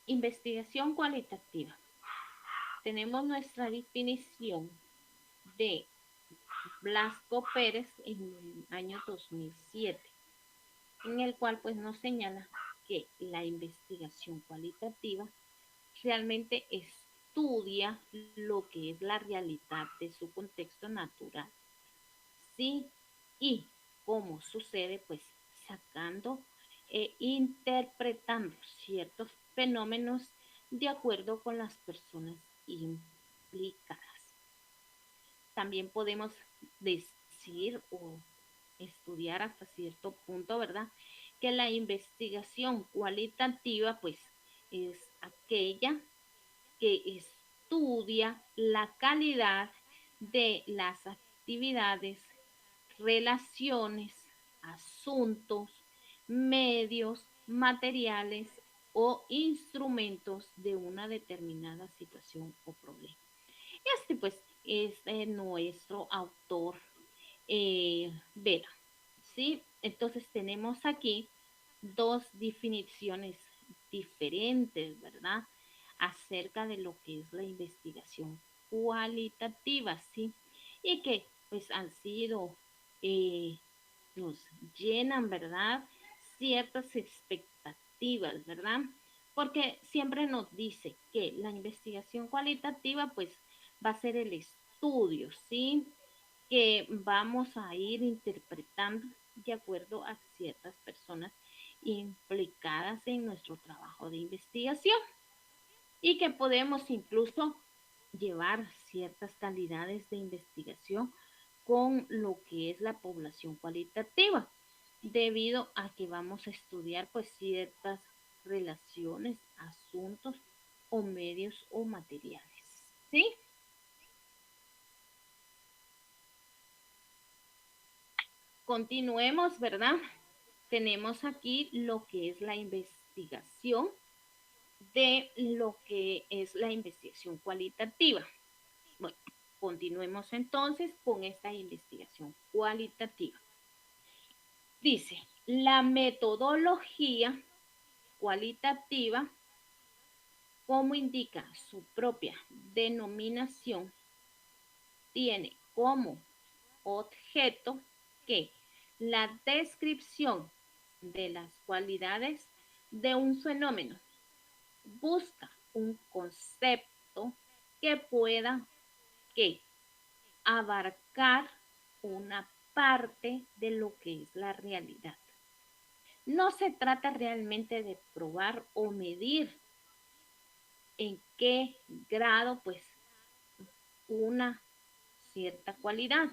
Investigación cualitativa. Tenemos nuestra definición de Blasco Pérez en el año 2007, en el cual pues nos señala que la investigación cualitativa realmente estudia lo que es la realidad de su contexto natural, ¿sí? Y cómo sucede, pues sacando e interpretando ciertos fenómenos de acuerdo con las personas implicadas. También podemos decir o estudiar hasta cierto punto, ¿verdad? Que la investigación cualitativa, pues, es aquella que estudia la calidad de las actividades, relaciones, asuntos, medios, materiales o instrumentos de una determinada situación o problema. Este pues es nuestro autor Vera, ¿sí? Entonces tenemos aquí dos definiciones diferentes, ¿verdad? Acerca de lo que es la investigación cualitativa, ¿sí? Y que pues han sido, eh, nos llenan, ¿verdad? Ciertas expectativas, ¿verdad? Porque siempre nos dice que la investigación cualitativa pues va a ser el estudio, ¿sí? Que vamos a ir interpretando de acuerdo a ciertas personas implicadas en nuestro trabajo de investigación y que podemos incluso llevar ciertas calidades de investigación con lo que es la población cualitativa, debido a que vamos a estudiar pues ciertas relaciones, asuntos o medios o materiales. ¿Sí? Continuemos, ¿verdad? Tenemos aquí lo que es la investigación de lo que es la investigación cualitativa. Bueno, continuemos entonces con esta investigación cualitativa. Dice, la metodología cualitativa, como indica su propia denominación, tiene como objeto que la descripción de las cualidades de un fenómeno busca un concepto que pueda que abarcar una parte de lo que es la realidad. No se trata realmente de probar o medir en qué grado pues una cierta cualidad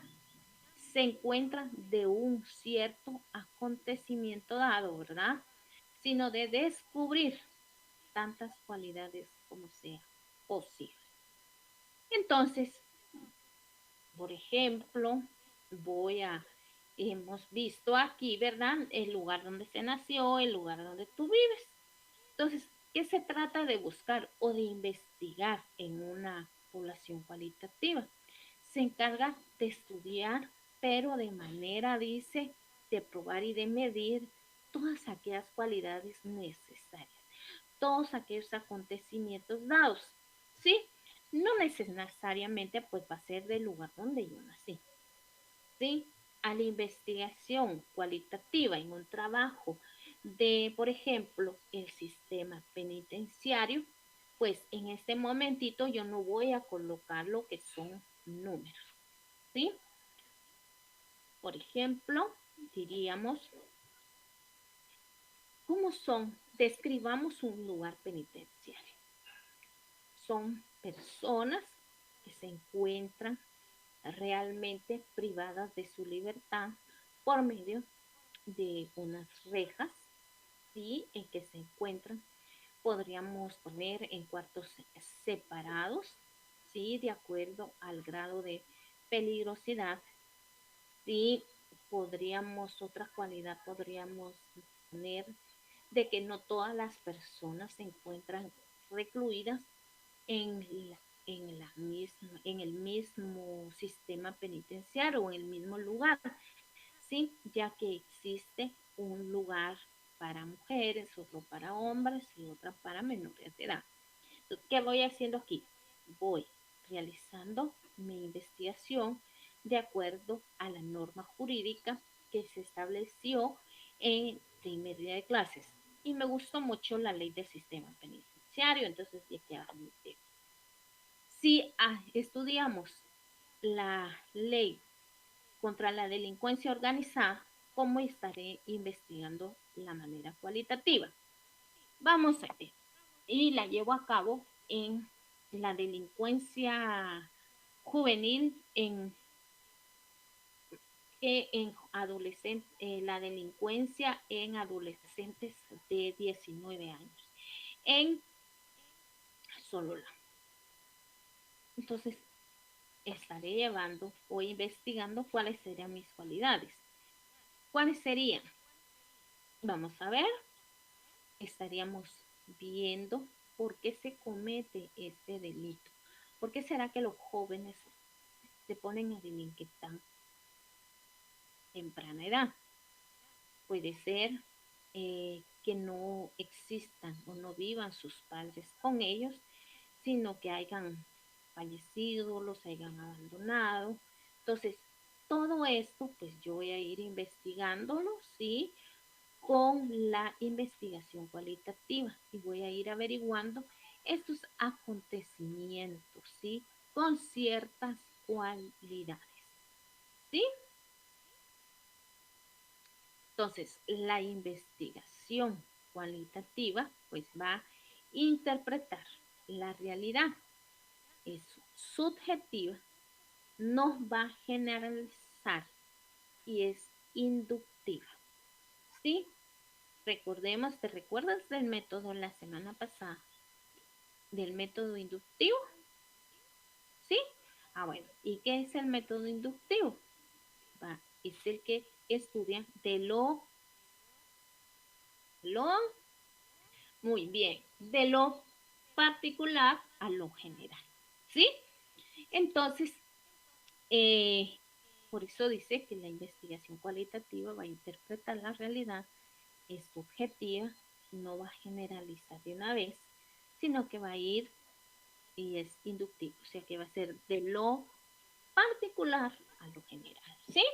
se encuentra de un cierto acontecimiento dado, ¿verdad? Sino de descubrir tantas cualidades como sea posible. Entonces, por ejemplo, hemos visto aquí, ¿verdad? El lugar donde se nació, el lugar donde tú vives. Entonces, ¿Qué se trata de buscar o de investigar en una población cualitativa? Se encarga de estudiar, pero de manera, dice, de probar y de medir todas aquellas cualidades necesarias, todos aquellos acontecimientos dados, ¿sí? No necesariamente pues va a ser del lugar donde yo nací, ¿sí? A la investigación cualitativa en un trabajo de, por ejemplo, el sistema penitenciario, pues en este momentito yo no voy a colocar lo que son números, ¿sí? Por ejemplo, diríamos, ¿cómo son? Describamos un lugar penitenciario. Son personas que se encuentran realmente privadas de su libertad por medio de unas rejas, ¿sí? En que se encuentran, podríamos poner en cuartos separados, ¿sí? De acuerdo al grado de peligrosidad, ¿sí? Podríamos, otra cualidad podríamos poner de que no todas las personas se encuentran recluidas en, en el mismo sistema penitenciario o en el mismo lugar, ¿sí? Ya que existe un lugar para mujeres, otro para hombres y otra para menores de edad. Entonces, ¿qué voy haciendo aquí? Voy realizando mi investigación de acuerdo a la norma jurídica que se estableció en primer día de clases. Y me gustó mucho la ley del sistema penitenciario, entonces ya queda mi tema. Si estudiamos la ley contra la delincuencia organizada, ¿cómo estaré investigando la manera cualitativa? Vamos a ver. Y la llevo a cabo en la delincuencia juvenil en adolescentes, la delincuencia en adolescentes de 19 años en Solola. Entonces, estaré llevando o investigando cuáles serían mis cualidades. ¿Cuáles serían? Vamos a ver, estaríamos viendo por qué se comete este delito. ¿Por qué será que los jóvenes se ponen a delinquir tan temprana edad? Puede ser que no existan o no vivan sus padres con ellos, sino que hayan fallecido, los hayan abandonado. Entonces, todo esto, pues yo voy a ir investigándolo, ¿sí? Con la investigación cualitativa y voy a ir averiguando estos acontecimientos, ¿sí? Con ciertas cualidades, ¿sí? Entonces, la investigación cualitativa pues va a interpretar la realidad. Es subjetiva, nos va a generalizar y es inductiva, ¿sí? Recordemos, ¿te recuerdas del método la semana pasada? Del método inductivo, ¿sí? Bueno, ¿y qué es el método inductivo? Es el que estudia de lo, muy bien, de lo particular a lo general, ¿sí? Entonces, eh, por eso dice que la investigación cualitativa va a interpretar la realidad, es subjetiva, no va a generalizar de una vez, sino que va a ir y es inductivo, o sea que va a ser de lo particular a lo general, ¿sí?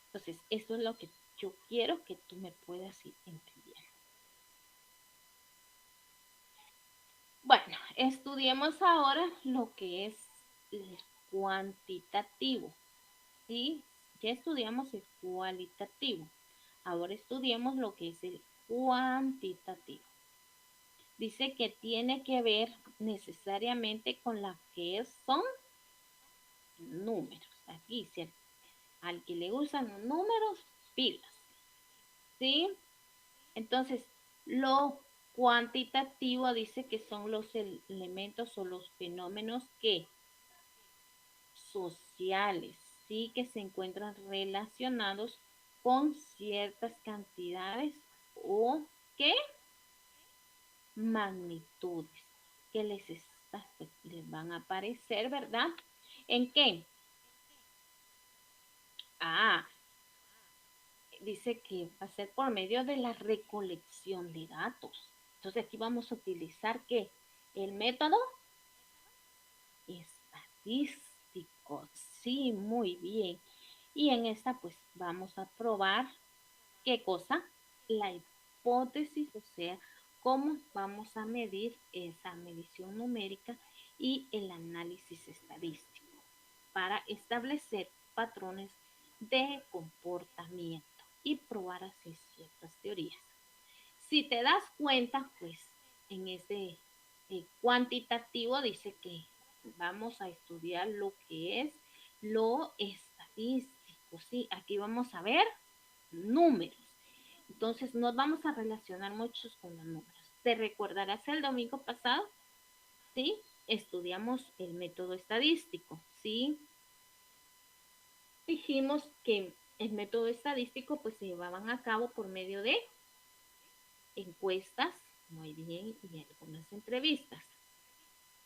Entonces, eso es lo que yo quiero que tú me puedas ir entendiendo. Bueno, estudiemos ahora lo que es el cuantitativo, ¿sí? Ya estudiamos el cualitativo. Ahora estudiemos lo que es el cuantitativo. Dice que tiene que ver necesariamente con la que son números. Aquí, ¿sí? Al que le gustan los números, pilas, ¿sí? Entonces, lo cuantitativo dice que son los elementos o los fenómenos que sociales, sí, que se encuentran relacionados con ciertas cantidades o que magnitudes que les van a aparecer, ¿verdad? ¿En qué? Ah, dice que va a ser por medio de la recolección de datos. Entonces aquí vamos a utilizar ¿qué? El método estadístico. Sí, muy bien. Y en esta pues vamos a probar qué cosa, la hipótesis, o sea, cómo vamos a medir esa medición numérica y el análisis estadístico para establecer patrones de comportamiento y probar así ciertas teorías. Si te das cuenta, pues en este cuantitativo dice que vamos a estudiar lo que es lo estadístico, ¿sí? Aquí vamos a ver números. Entonces nos vamos a relacionar muchos con los números. ¿Te recordarás el domingo pasado? ¿Sí? Estudiamos el método estadístico, ¿sí? Dijimos que el método estadístico pues se llevaban a cabo por medio de encuestas, muy bien, y algunas entrevistas.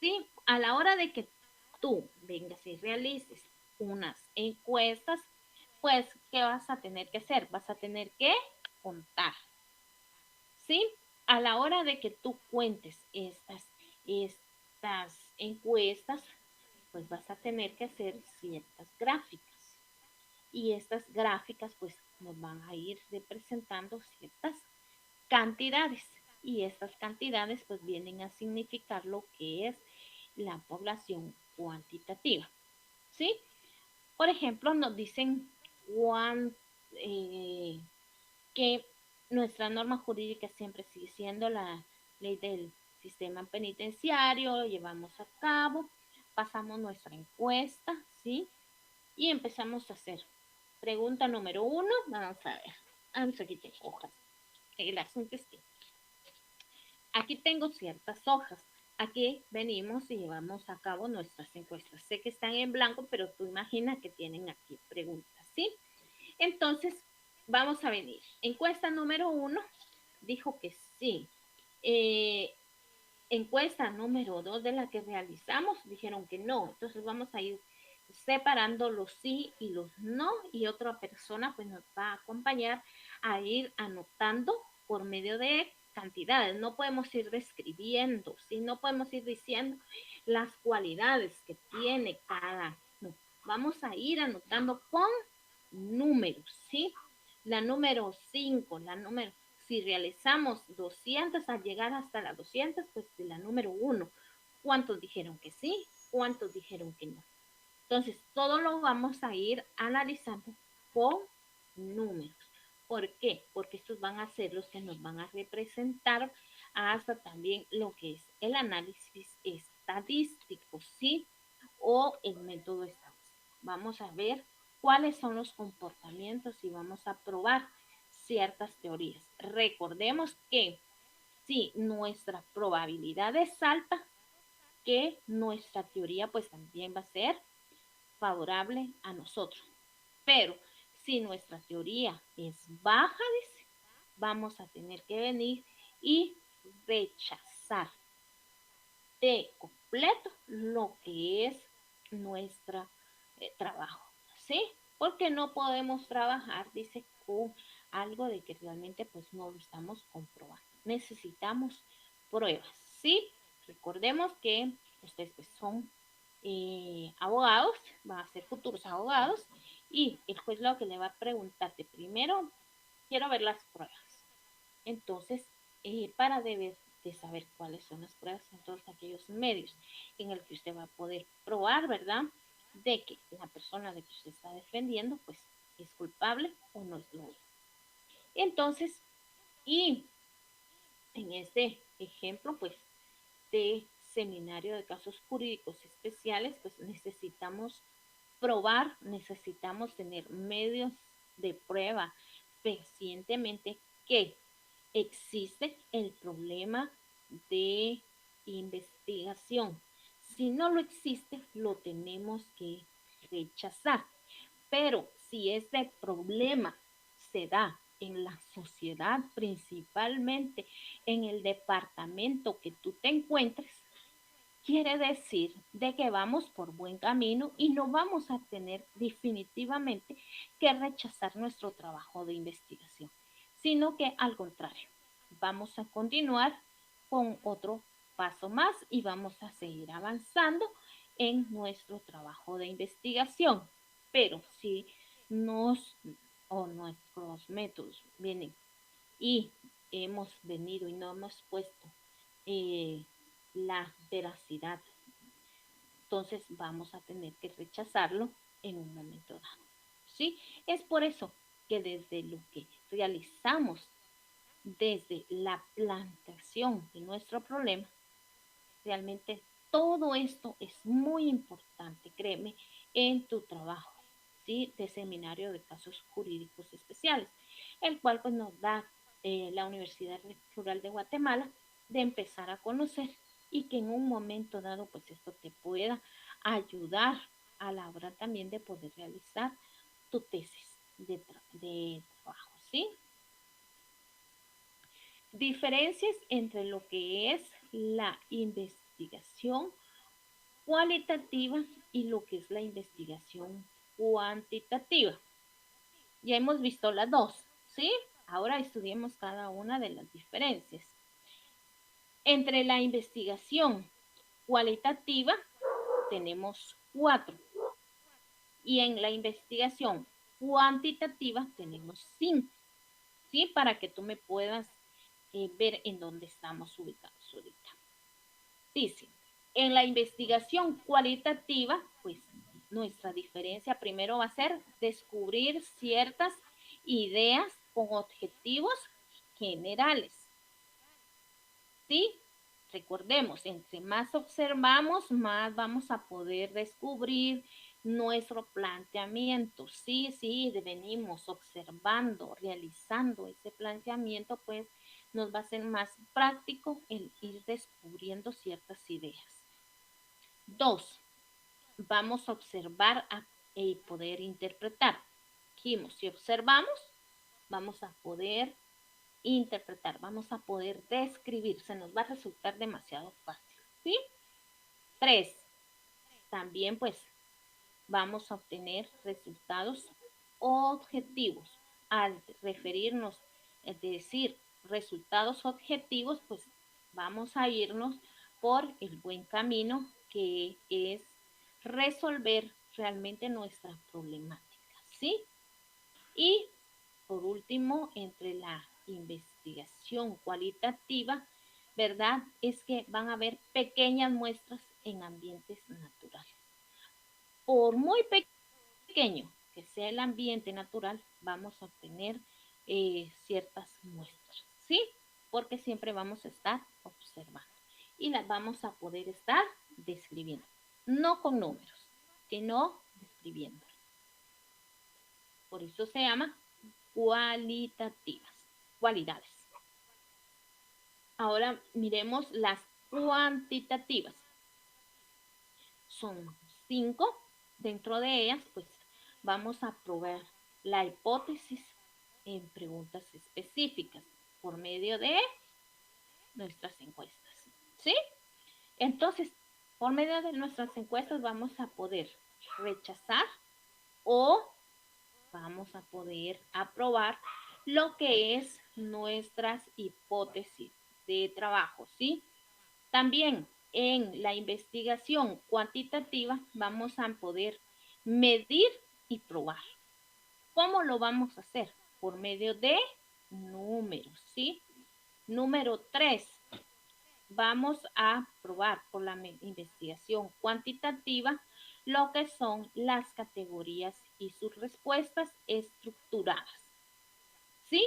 ¿Sí? A la hora de que tú vengas y realices unas encuestas, pues, ¿qué vas a tener que hacer? Vas a tener que contar. ¿Sí? A la hora de que tú cuentes estas encuestas, pues vas a tener que hacer ciertas gráficas. Y estas gráficas, pues, nos van a ir representando ciertas cantidades. Y estas cantidades, pues, vienen a significar lo que es la población cuantitativa. ¿Sí? Por ejemplo, nos dicen eh, que nuestra norma jurídica siempre sigue siendo la ley del sistema penitenciario, lo llevamos a cabo, pasamos nuestra encuesta, ¿sí? Y empezamos a hacer. Pregunta número 1, vamos a ver. Vamos, aquí tengo hojas. El asunto es que aquí tengo ciertas hojas. Aquí venimos y llevamos a cabo nuestras encuestas. Sé que están en blanco, pero tú imaginas que tienen aquí preguntas, ¿sí? Entonces, vamos a venir. Encuesta número 1 dijo que sí. Encuesta número 2 de la que realizamos dijeron que no. Entonces vamos a ir separando los sí y los no y otra persona pues nos va a acompañar a ir anotando por medio de cantidades. No podemos ir describiendo, ¿sí? No podemos ir diciendo las cualidades que tiene cada. No. Vamos a ir anotando con números, ¿sí? La número 5, la número, si realizamos 200 al llegar hasta la 200, pues de la número 1, ¿cuántos dijeron que sí? ¿Cuántos dijeron que no? Entonces, todo lo vamos a ir analizando con números. ¿Por qué? Porque estos van a ser los que nos van a representar hasta también lo que es el análisis estadístico, ¿sí? O el método estadístico. Vamos a ver cuáles son los comportamientos y vamos a probar ciertas teorías. Recordemos que si nuestra probabilidad es alta, que nuestra teoría pues también va a ser favorable a nosotros. Pero si nuestra teoría es baja, dice, vamos a tener que venir y rechazar de completo lo que es nuestro trabajo, ¿sí? Porque no podemos trabajar, dice, con algo de que realmente pues no lo estamos comprobando. Necesitamos pruebas, ¿sí? Recordemos que ustedes pues son abogados, van a ser futuros abogados y el juez lo que le va a preguntarte primero, quiero ver las pruebas. Entonces, para de saber cuáles son las pruebas en todos aquellos medios en el que usted va a poder probar, ¿verdad? De que la persona de que usted está defendiendo, pues, es culpable o no es lo es. Entonces, y en este ejemplo, pues, de seminario de casos jurídicos especiales, pues necesitamos probar, necesitamos tener medios de prueba fehacientemente que existe el problema de investigación. Si no lo existe, lo tenemos que rechazar. Pero si este problema se da en la sociedad, principalmente en el departamento que tú te encuentres, quiere decir de que vamos por buen camino y no vamos a tener definitivamente que rechazar nuestro trabajo de investigación, sino que al contrario, vamos a continuar con otro paso más y vamos a seguir avanzando en nuestro trabajo de investigación. Pero si nos o nuestros métodos vienen y hemos venido y no hemos puesto eh, la veracidad, entonces vamos a tener que rechazarlo en un momento dado. ¿Sí? Es por eso que desde lo que realizamos, desde la plantación de nuestro problema, realmente todo esto es muy importante, créeme, en tu trabajo, ¿sí? De seminario de casos jurídicos especiales, el cual pues nos da la Universidad Rural de Guatemala de empezar a conocer y que en un momento dado pues esto te pueda ayudar a la hora también de poder realizar tu tesis de trabajo, ¿sí? Diferencias entre lo que es la investigación cualitativa y lo que es la investigación cuantitativa. Ya hemos visto las dos, ¿sí? Ahora estudiemos cada una de las diferencias. Entre la investigación cualitativa tenemos 4 y en la investigación cuantitativa tenemos 5, ¿sí? Para que tú me puedas ver en dónde estamos ubicados ahorita. Dice, en la investigación cualitativa, pues nuestra diferencia primero va a ser descubrir ciertas ideas con objetivos generales. ¿Sí? Recordemos, entre más observamos, más vamos a poder descubrir nuestro planteamiento. Sí, sí, venimos observando, realizando ese planteamiento, pues nos va a ser más práctico el ir descubriendo ciertas ideas. 2, vamos a observar y poder interpretar. Dijimos, si observamos, vamos a poder interpretar, vamos a poder describir, se nos va a resultar demasiado fácil, ¿sí? 3, también pues vamos a obtener resultados objetivos. Al referirnos, es decir, resultados objetivos, pues vamos a irnos por el buen camino que es resolver realmente nuestra problemática, ¿sí? Y por último, entre la investigación cualitativa, ¿verdad? Es que van a haber pequeñas muestras en ambientes naturales. Por muy pequeño que sea el ambiente natural, vamos a obtener ciertas muestras, ¿sí? Porque siempre vamos a estar observando y las vamos a poder estar describiendo, no con números, sino describiendo. Por eso se llama cualitativas, cualidades. Ahora miremos las cuantitativas. Son 5. Dentro de ellas, pues vamos a probar la hipótesis en preguntas específicas por medio de nuestras encuestas. ¿Sí? Entonces, por medio de nuestras encuestas vamos a poder rechazar o vamos a poder aprobar lo que es nuestras hipótesis de trabajo, ¿sí? También en la investigación cuantitativa vamos a poder medir y probar. ¿Cómo lo vamos a hacer? Por medio de números, ¿sí? Número 3, vamos a probar por la investigación cuantitativa lo que son las categorías y sus respuestas estructuradas. ¿Sí?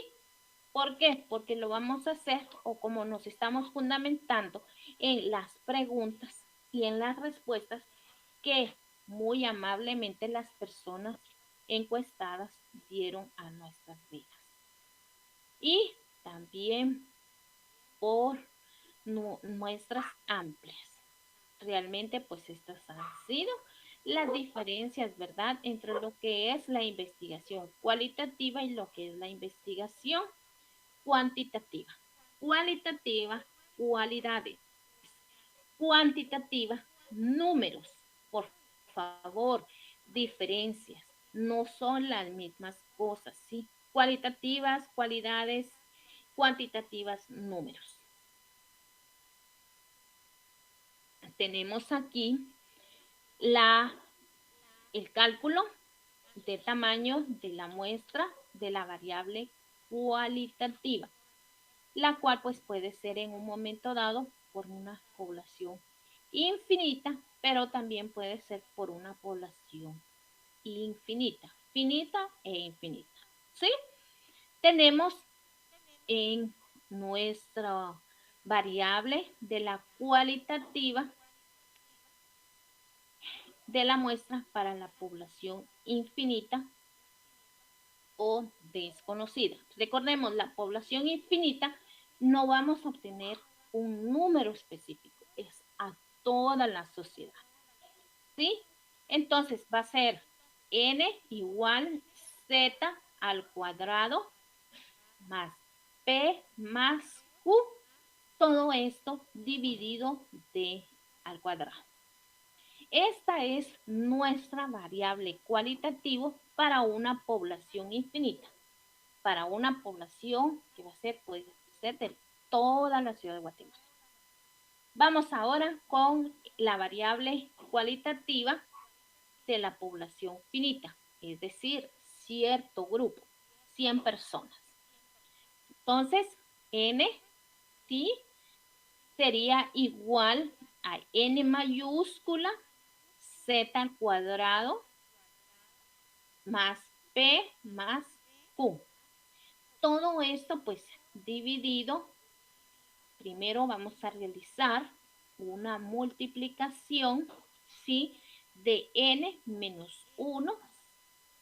¿Por qué? Porque lo vamos a hacer o como nos estamos fundamentando en las preguntas y en las respuestas que muy amablemente las personas encuestadas dieron a nuestras vidas. Y también por muestras amplias. Realmente, pues estas han sido las diferencias, ¿verdad?, entre lo que es la investigación cualitativa y lo que es la investigación cuantitativa. Cualitativa, cualidades. Cuantitativa, números. Por favor, diferencias. No son las mismas cosas, ¿sí? Cualitativas, cualidades, cuantitativas, números. Tenemos aquí el cálculo de tamaño de la muestra de la variable cualitativa, la cual pues puede ser en un momento dado por una población infinita, pero también puede ser por una población infinita, finita e infinita. ¿Sí? Tenemos en nuestra variable de la cualitativa de la muestra para la población infinita o desconocida. Recordemos, la población infinita no vamos a obtener un número específico, es a toda la sociedad. ¿Sí? Entonces va a ser n igual z al cuadrado más p más q, todo esto dividido d al cuadrado. Esta es nuestra variable cualitativa para una población infinita, para una población que va a ser, puede ser de toda la ciudad de Guatemala. Vamos ahora con la variable cualitativa de la población finita, es decir, cierto grupo, 100 personas. Entonces, n, ¿sí?, sería igual a n mayúscula z al cuadrado más p más q. Todo esto pues dividido, primero vamos a realizar una multiplicación, ¿sí?, de n menos 1.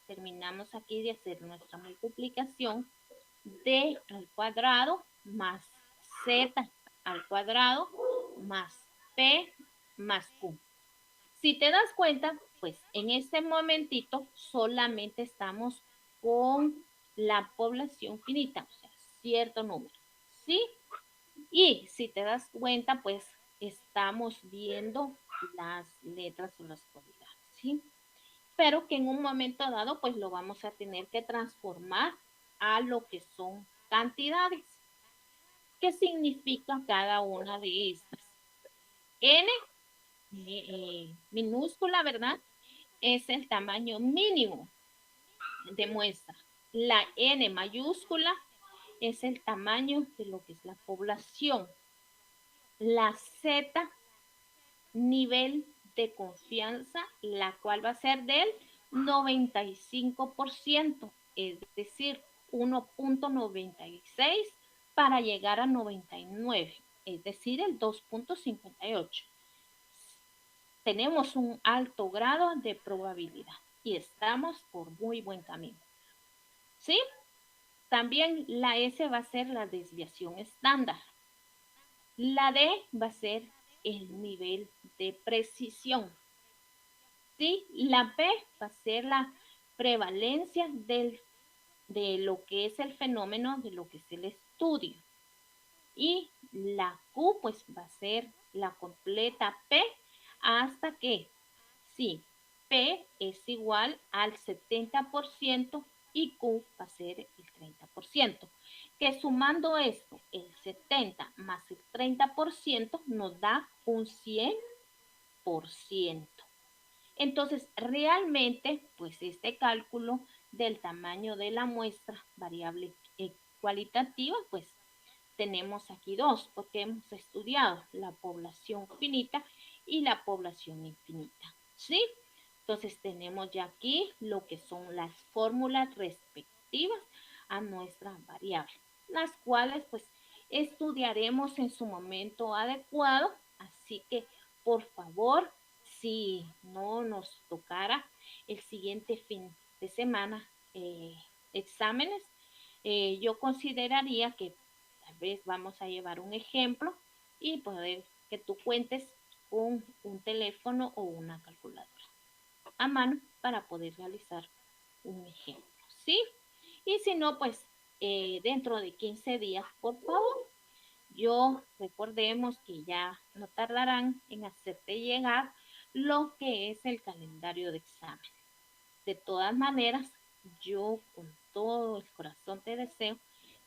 Terminamos aquí de hacer nuestra multiplicación d al cuadrado más z al cuadrado más p más q. Si te das cuenta, pues en este momentito solamente estamos con la población finita, o sea, cierto número, ¿sí? Y si te das cuenta, pues estamos viendo las letras o las cualidades, ¿sí? Pero que en un momento dado, pues lo vamos a tener que transformar a lo que son cantidades. ¿Qué significa cada una de estas? N minúscula, ¿verdad?, es el tamaño mínimo de muestra. La N mayúscula es el tamaño de lo que es la población. La Z, nivel de confianza, la cual va a ser del 95%, es decir, 1.96 para llegar a 99, es decir, el 2.58. Tenemos un alto grado de probabilidad y estamos por muy buen camino. ¿Sí? También la S va a ser la desviación estándar. La D va a ser el nivel de precisión. ¿Sí? La P va a ser la prevalencia de lo que es el fenómeno, de lo que es el estudio. Y la Q pues va a ser la completa P hasta que, sí, P es igual al 70% y Q va a ser el 30%. Que sumando esto, el 70 más el 30% nos da un 100%. Entonces, realmente, pues este cálculo del tamaño de la muestra variable cualitativa, pues tenemos aquí dos, porque hemos estudiado la población finita y la población infinita, ¿sí? Entonces tenemos ya aquí lo que son las fórmulas respectivas a nuestra variable, las cuales pues estudiaremos en su momento adecuado, así que por favor, si no nos tocara el siguiente fin de semana exámenes, yo consideraría que tal vez vamos a llevar un ejemplo y poder que tú cuentes con un teléfono o una calculadora. a mano para poder realizar un ejemplo, ¿sí? Y si no, pues dentro de 15 días, por favor. Yo recordemos que ya no tardarán en hacerte llegar lo que es el calendario de examen. De todas maneras, yo con todo el corazón te deseo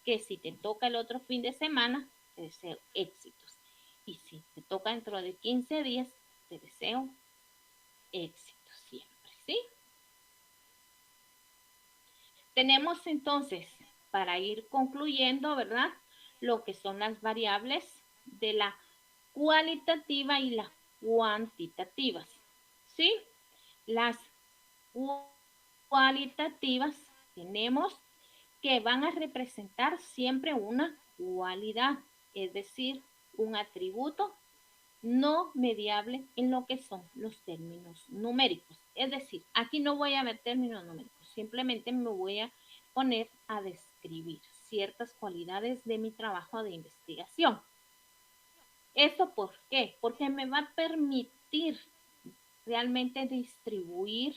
que si te toca el otro fin de semana, te deseo éxitos. Y si te toca dentro de 15 días, te deseo éxitos siempre, ¿sí? Tenemos entonces, para ir concluyendo, ¿verdad? Lo que son las variables de la cualitativa y las cuantitativas, ¿sí? Las cualitativas tenemos que van a representar siempre una cualidad, es decir, un atributo no mediable en lo que son los términos numéricos. Es decir, aquí no voy a ver términos numéricos, simplemente me voy a poner a describir ciertas cualidades de mi trabajo de investigación. ¿Esto por qué? Porque me va a permitir realmente distribuir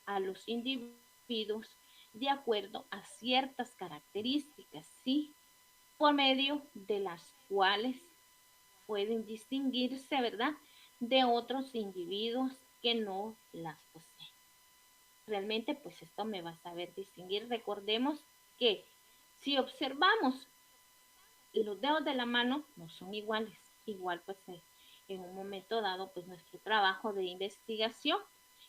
a los individuos de acuerdo a ciertas características, ¿sí? Por medio de las cuales pueden distinguirse, ¿verdad? De otros individuos que no las poseen. Realmente, pues esto me va a saber distinguir. Recordemos que si observamos los dedos de la mano no son iguales. Igual, pues en un momento dado, pues nuestro trabajo de investigación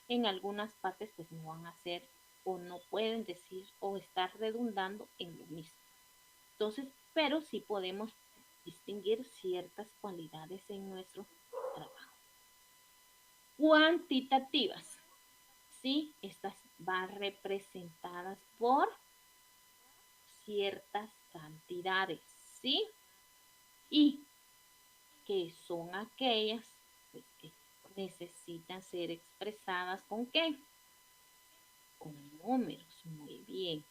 en algunas partes, pues no van a ser o no pueden decir o estar redundando en lo mismo. Entonces, pero sí podemos distinguir ciertas cualidades en nuestro trabajo. Cuantitativas, ¿sí? Estas van representadas por ciertas cantidades, ¿sí? Y que son aquellas pues, que necesitan ser expresadas con qué? Con números, muy bien.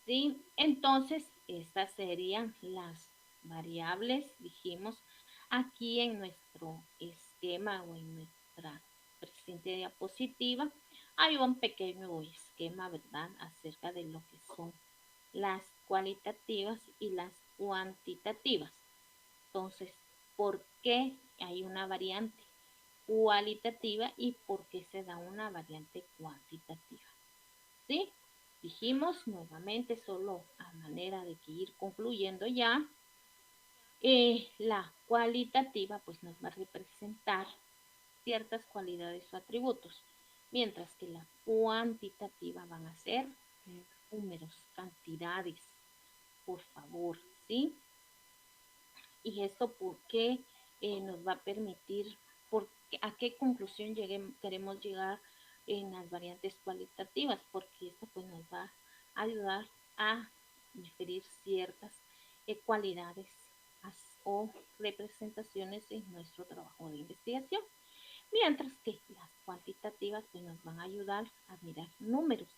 ¿Sí? Entonces, estas serían las variables, dijimos, aquí en nuestro esquema o en nuestra presente diapositiva. Hay un pequeño esquema, ¿verdad?, acerca de lo que son las cualitativas y las cuantitativas. Entonces, ¿por qué hay una variante cualitativa y por qué se da una variante cuantitativa? ¿Sí? Dijimos nuevamente, solo a manera de que ir concluyendo ya, la cualitativa pues nos va a representar ciertas cualidades o atributos, mientras que la cuantitativa van a ser números, cantidades, por favor, ¿sí? Y esto porque nos va a permitir, a qué conclusión queremos llegar en las variantes cualitativas, porque esto pues nos va a ayudar a diferir ciertas cualidades o representaciones en nuestro trabajo de investigación, mientras que las cuantitativas pues nos van a ayudar a mirar números,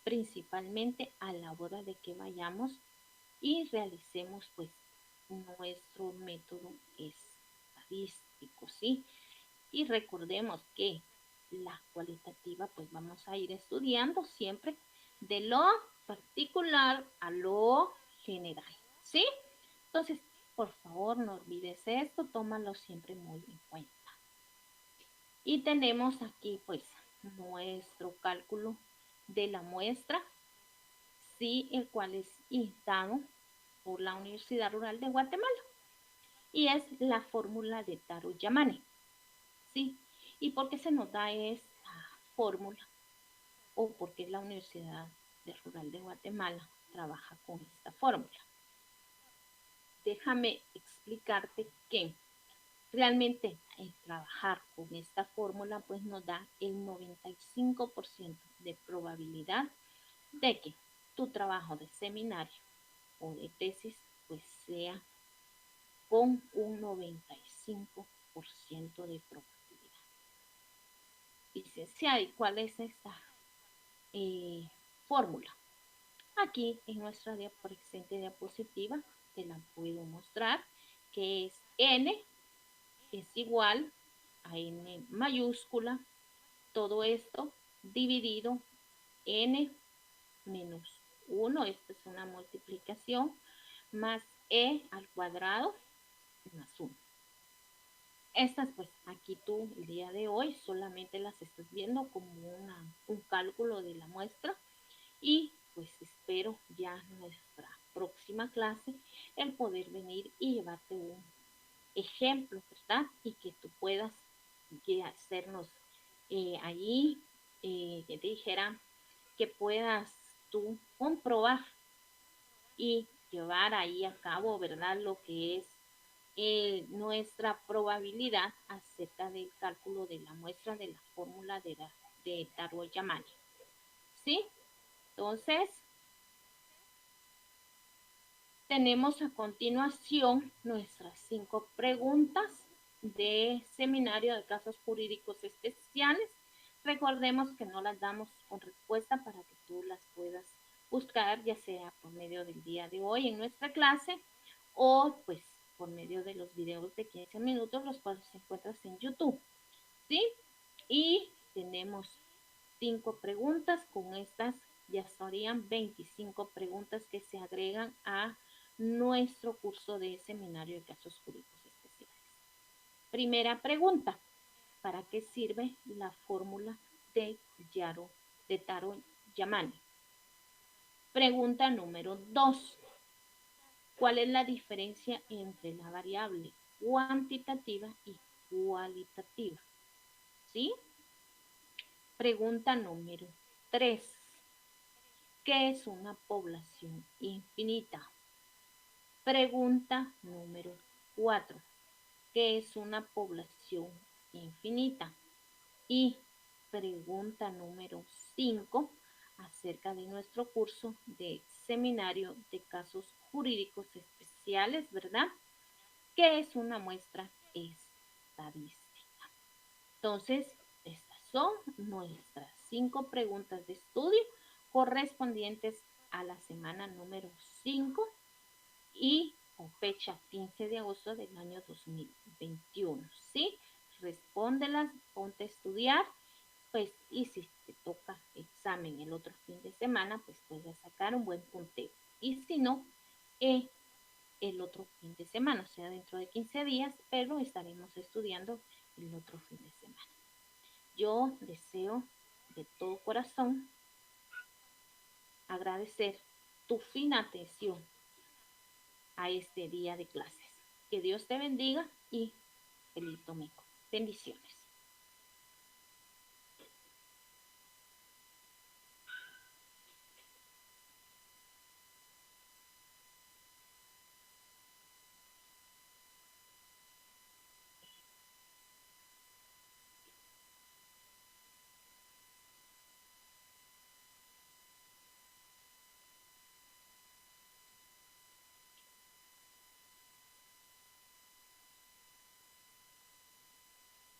principalmente a la hora de que vayamos y realicemos pues nuestro método estadístico, ¿sí? Y recordemos que la cualitativa pues vamos a ir estudiando siempre de lo particular a lo general, ¿sí? Entonces, por favor, no olvides esto, tómalo siempre muy en cuenta. Y tenemos aquí pues nuestro cálculo de la muestra, sí, el cual es dado por la Universidad Rural de Guatemala y es la fórmula de Taro-Yamane, ¿sí? ¿Y por qué se nos da esta fórmula? O por qué la Universidad Rural de Guatemala trabaja con esta fórmula. Déjame explicarte que realmente el trabajar con esta fórmula pues nos da el 95% de probabilidad de que tu trabajo de seminario o de tesis pues sea con un 95% de probabilidad. Licenciada, ¿y cuál es esta fórmula? Aquí en nuestra presente diapositiva te la puedo mostrar, que es N es igual a N mayúscula, todo esto dividido n menos 1, esta es una multiplicación, más e al cuadrado más 1. Estas pues aquí tú el día de hoy solamente las estás viendo como un cálculo de la muestra y pues espero ya en nuestra próxima clase el poder venir y llevarte un ejemplo, ¿verdad? Y que tú puedas hacernos allí, que te dijera, que puedas tú comprobar y llevar ahí a cabo, ¿verdad? Lo que es nuestra probabilidad acerca del cálculo de la muestra de la fórmula de Tarot-Yamani. ¿Sí? Entonces, tenemos a continuación nuestras 5 preguntas de seminario de casos jurídicos especiales. Recordemos que no las damos con respuesta para que tú las puedas buscar, ya sea por medio del día de hoy en nuestra clase o pues por medio de los videos de 15 minutos, los cuales se encuentran en YouTube. ¿Sí? Y tenemos 5 preguntas, con estas ya estarían 25 preguntas que se agregan a nuestro curso de seminario de casos jurídicos especiales. Primera pregunta, ¿para qué sirve la fórmula de Tarot-Yamani? Pregunta número 2, ¿cuál es la diferencia entre la variable cuantitativa y cualitativa? ¿Sí? Pregunta número 3, ¿qué es una población infinita? Pregunta número 4, ¿qué es una población infinita? Y pregunta número 5, acerca de nuestro curso de seminario de casos jurídicos especiales, ¿verdad? ¿Qué es una muestra estadística? Entonces, estas son nuestras 5 preguntas de estudio correspondientes a la semana número 5 y con fecha 15 de agosto del año 2021. ¿Sí? Respóndelas, ponte a estudiar, pues, y si te toca examen el otro fin de semana, pues puedes sacar un buen punteo. Y si no, el otro fin de semana, o sea, dentro de 15 días, pero estaremos estudiando el otro fin de semana. Yo deseo de todo corazón agradecer tu fina atención a este día de clases. Que Dios te bendiga y feliz domingo. Bendiciones.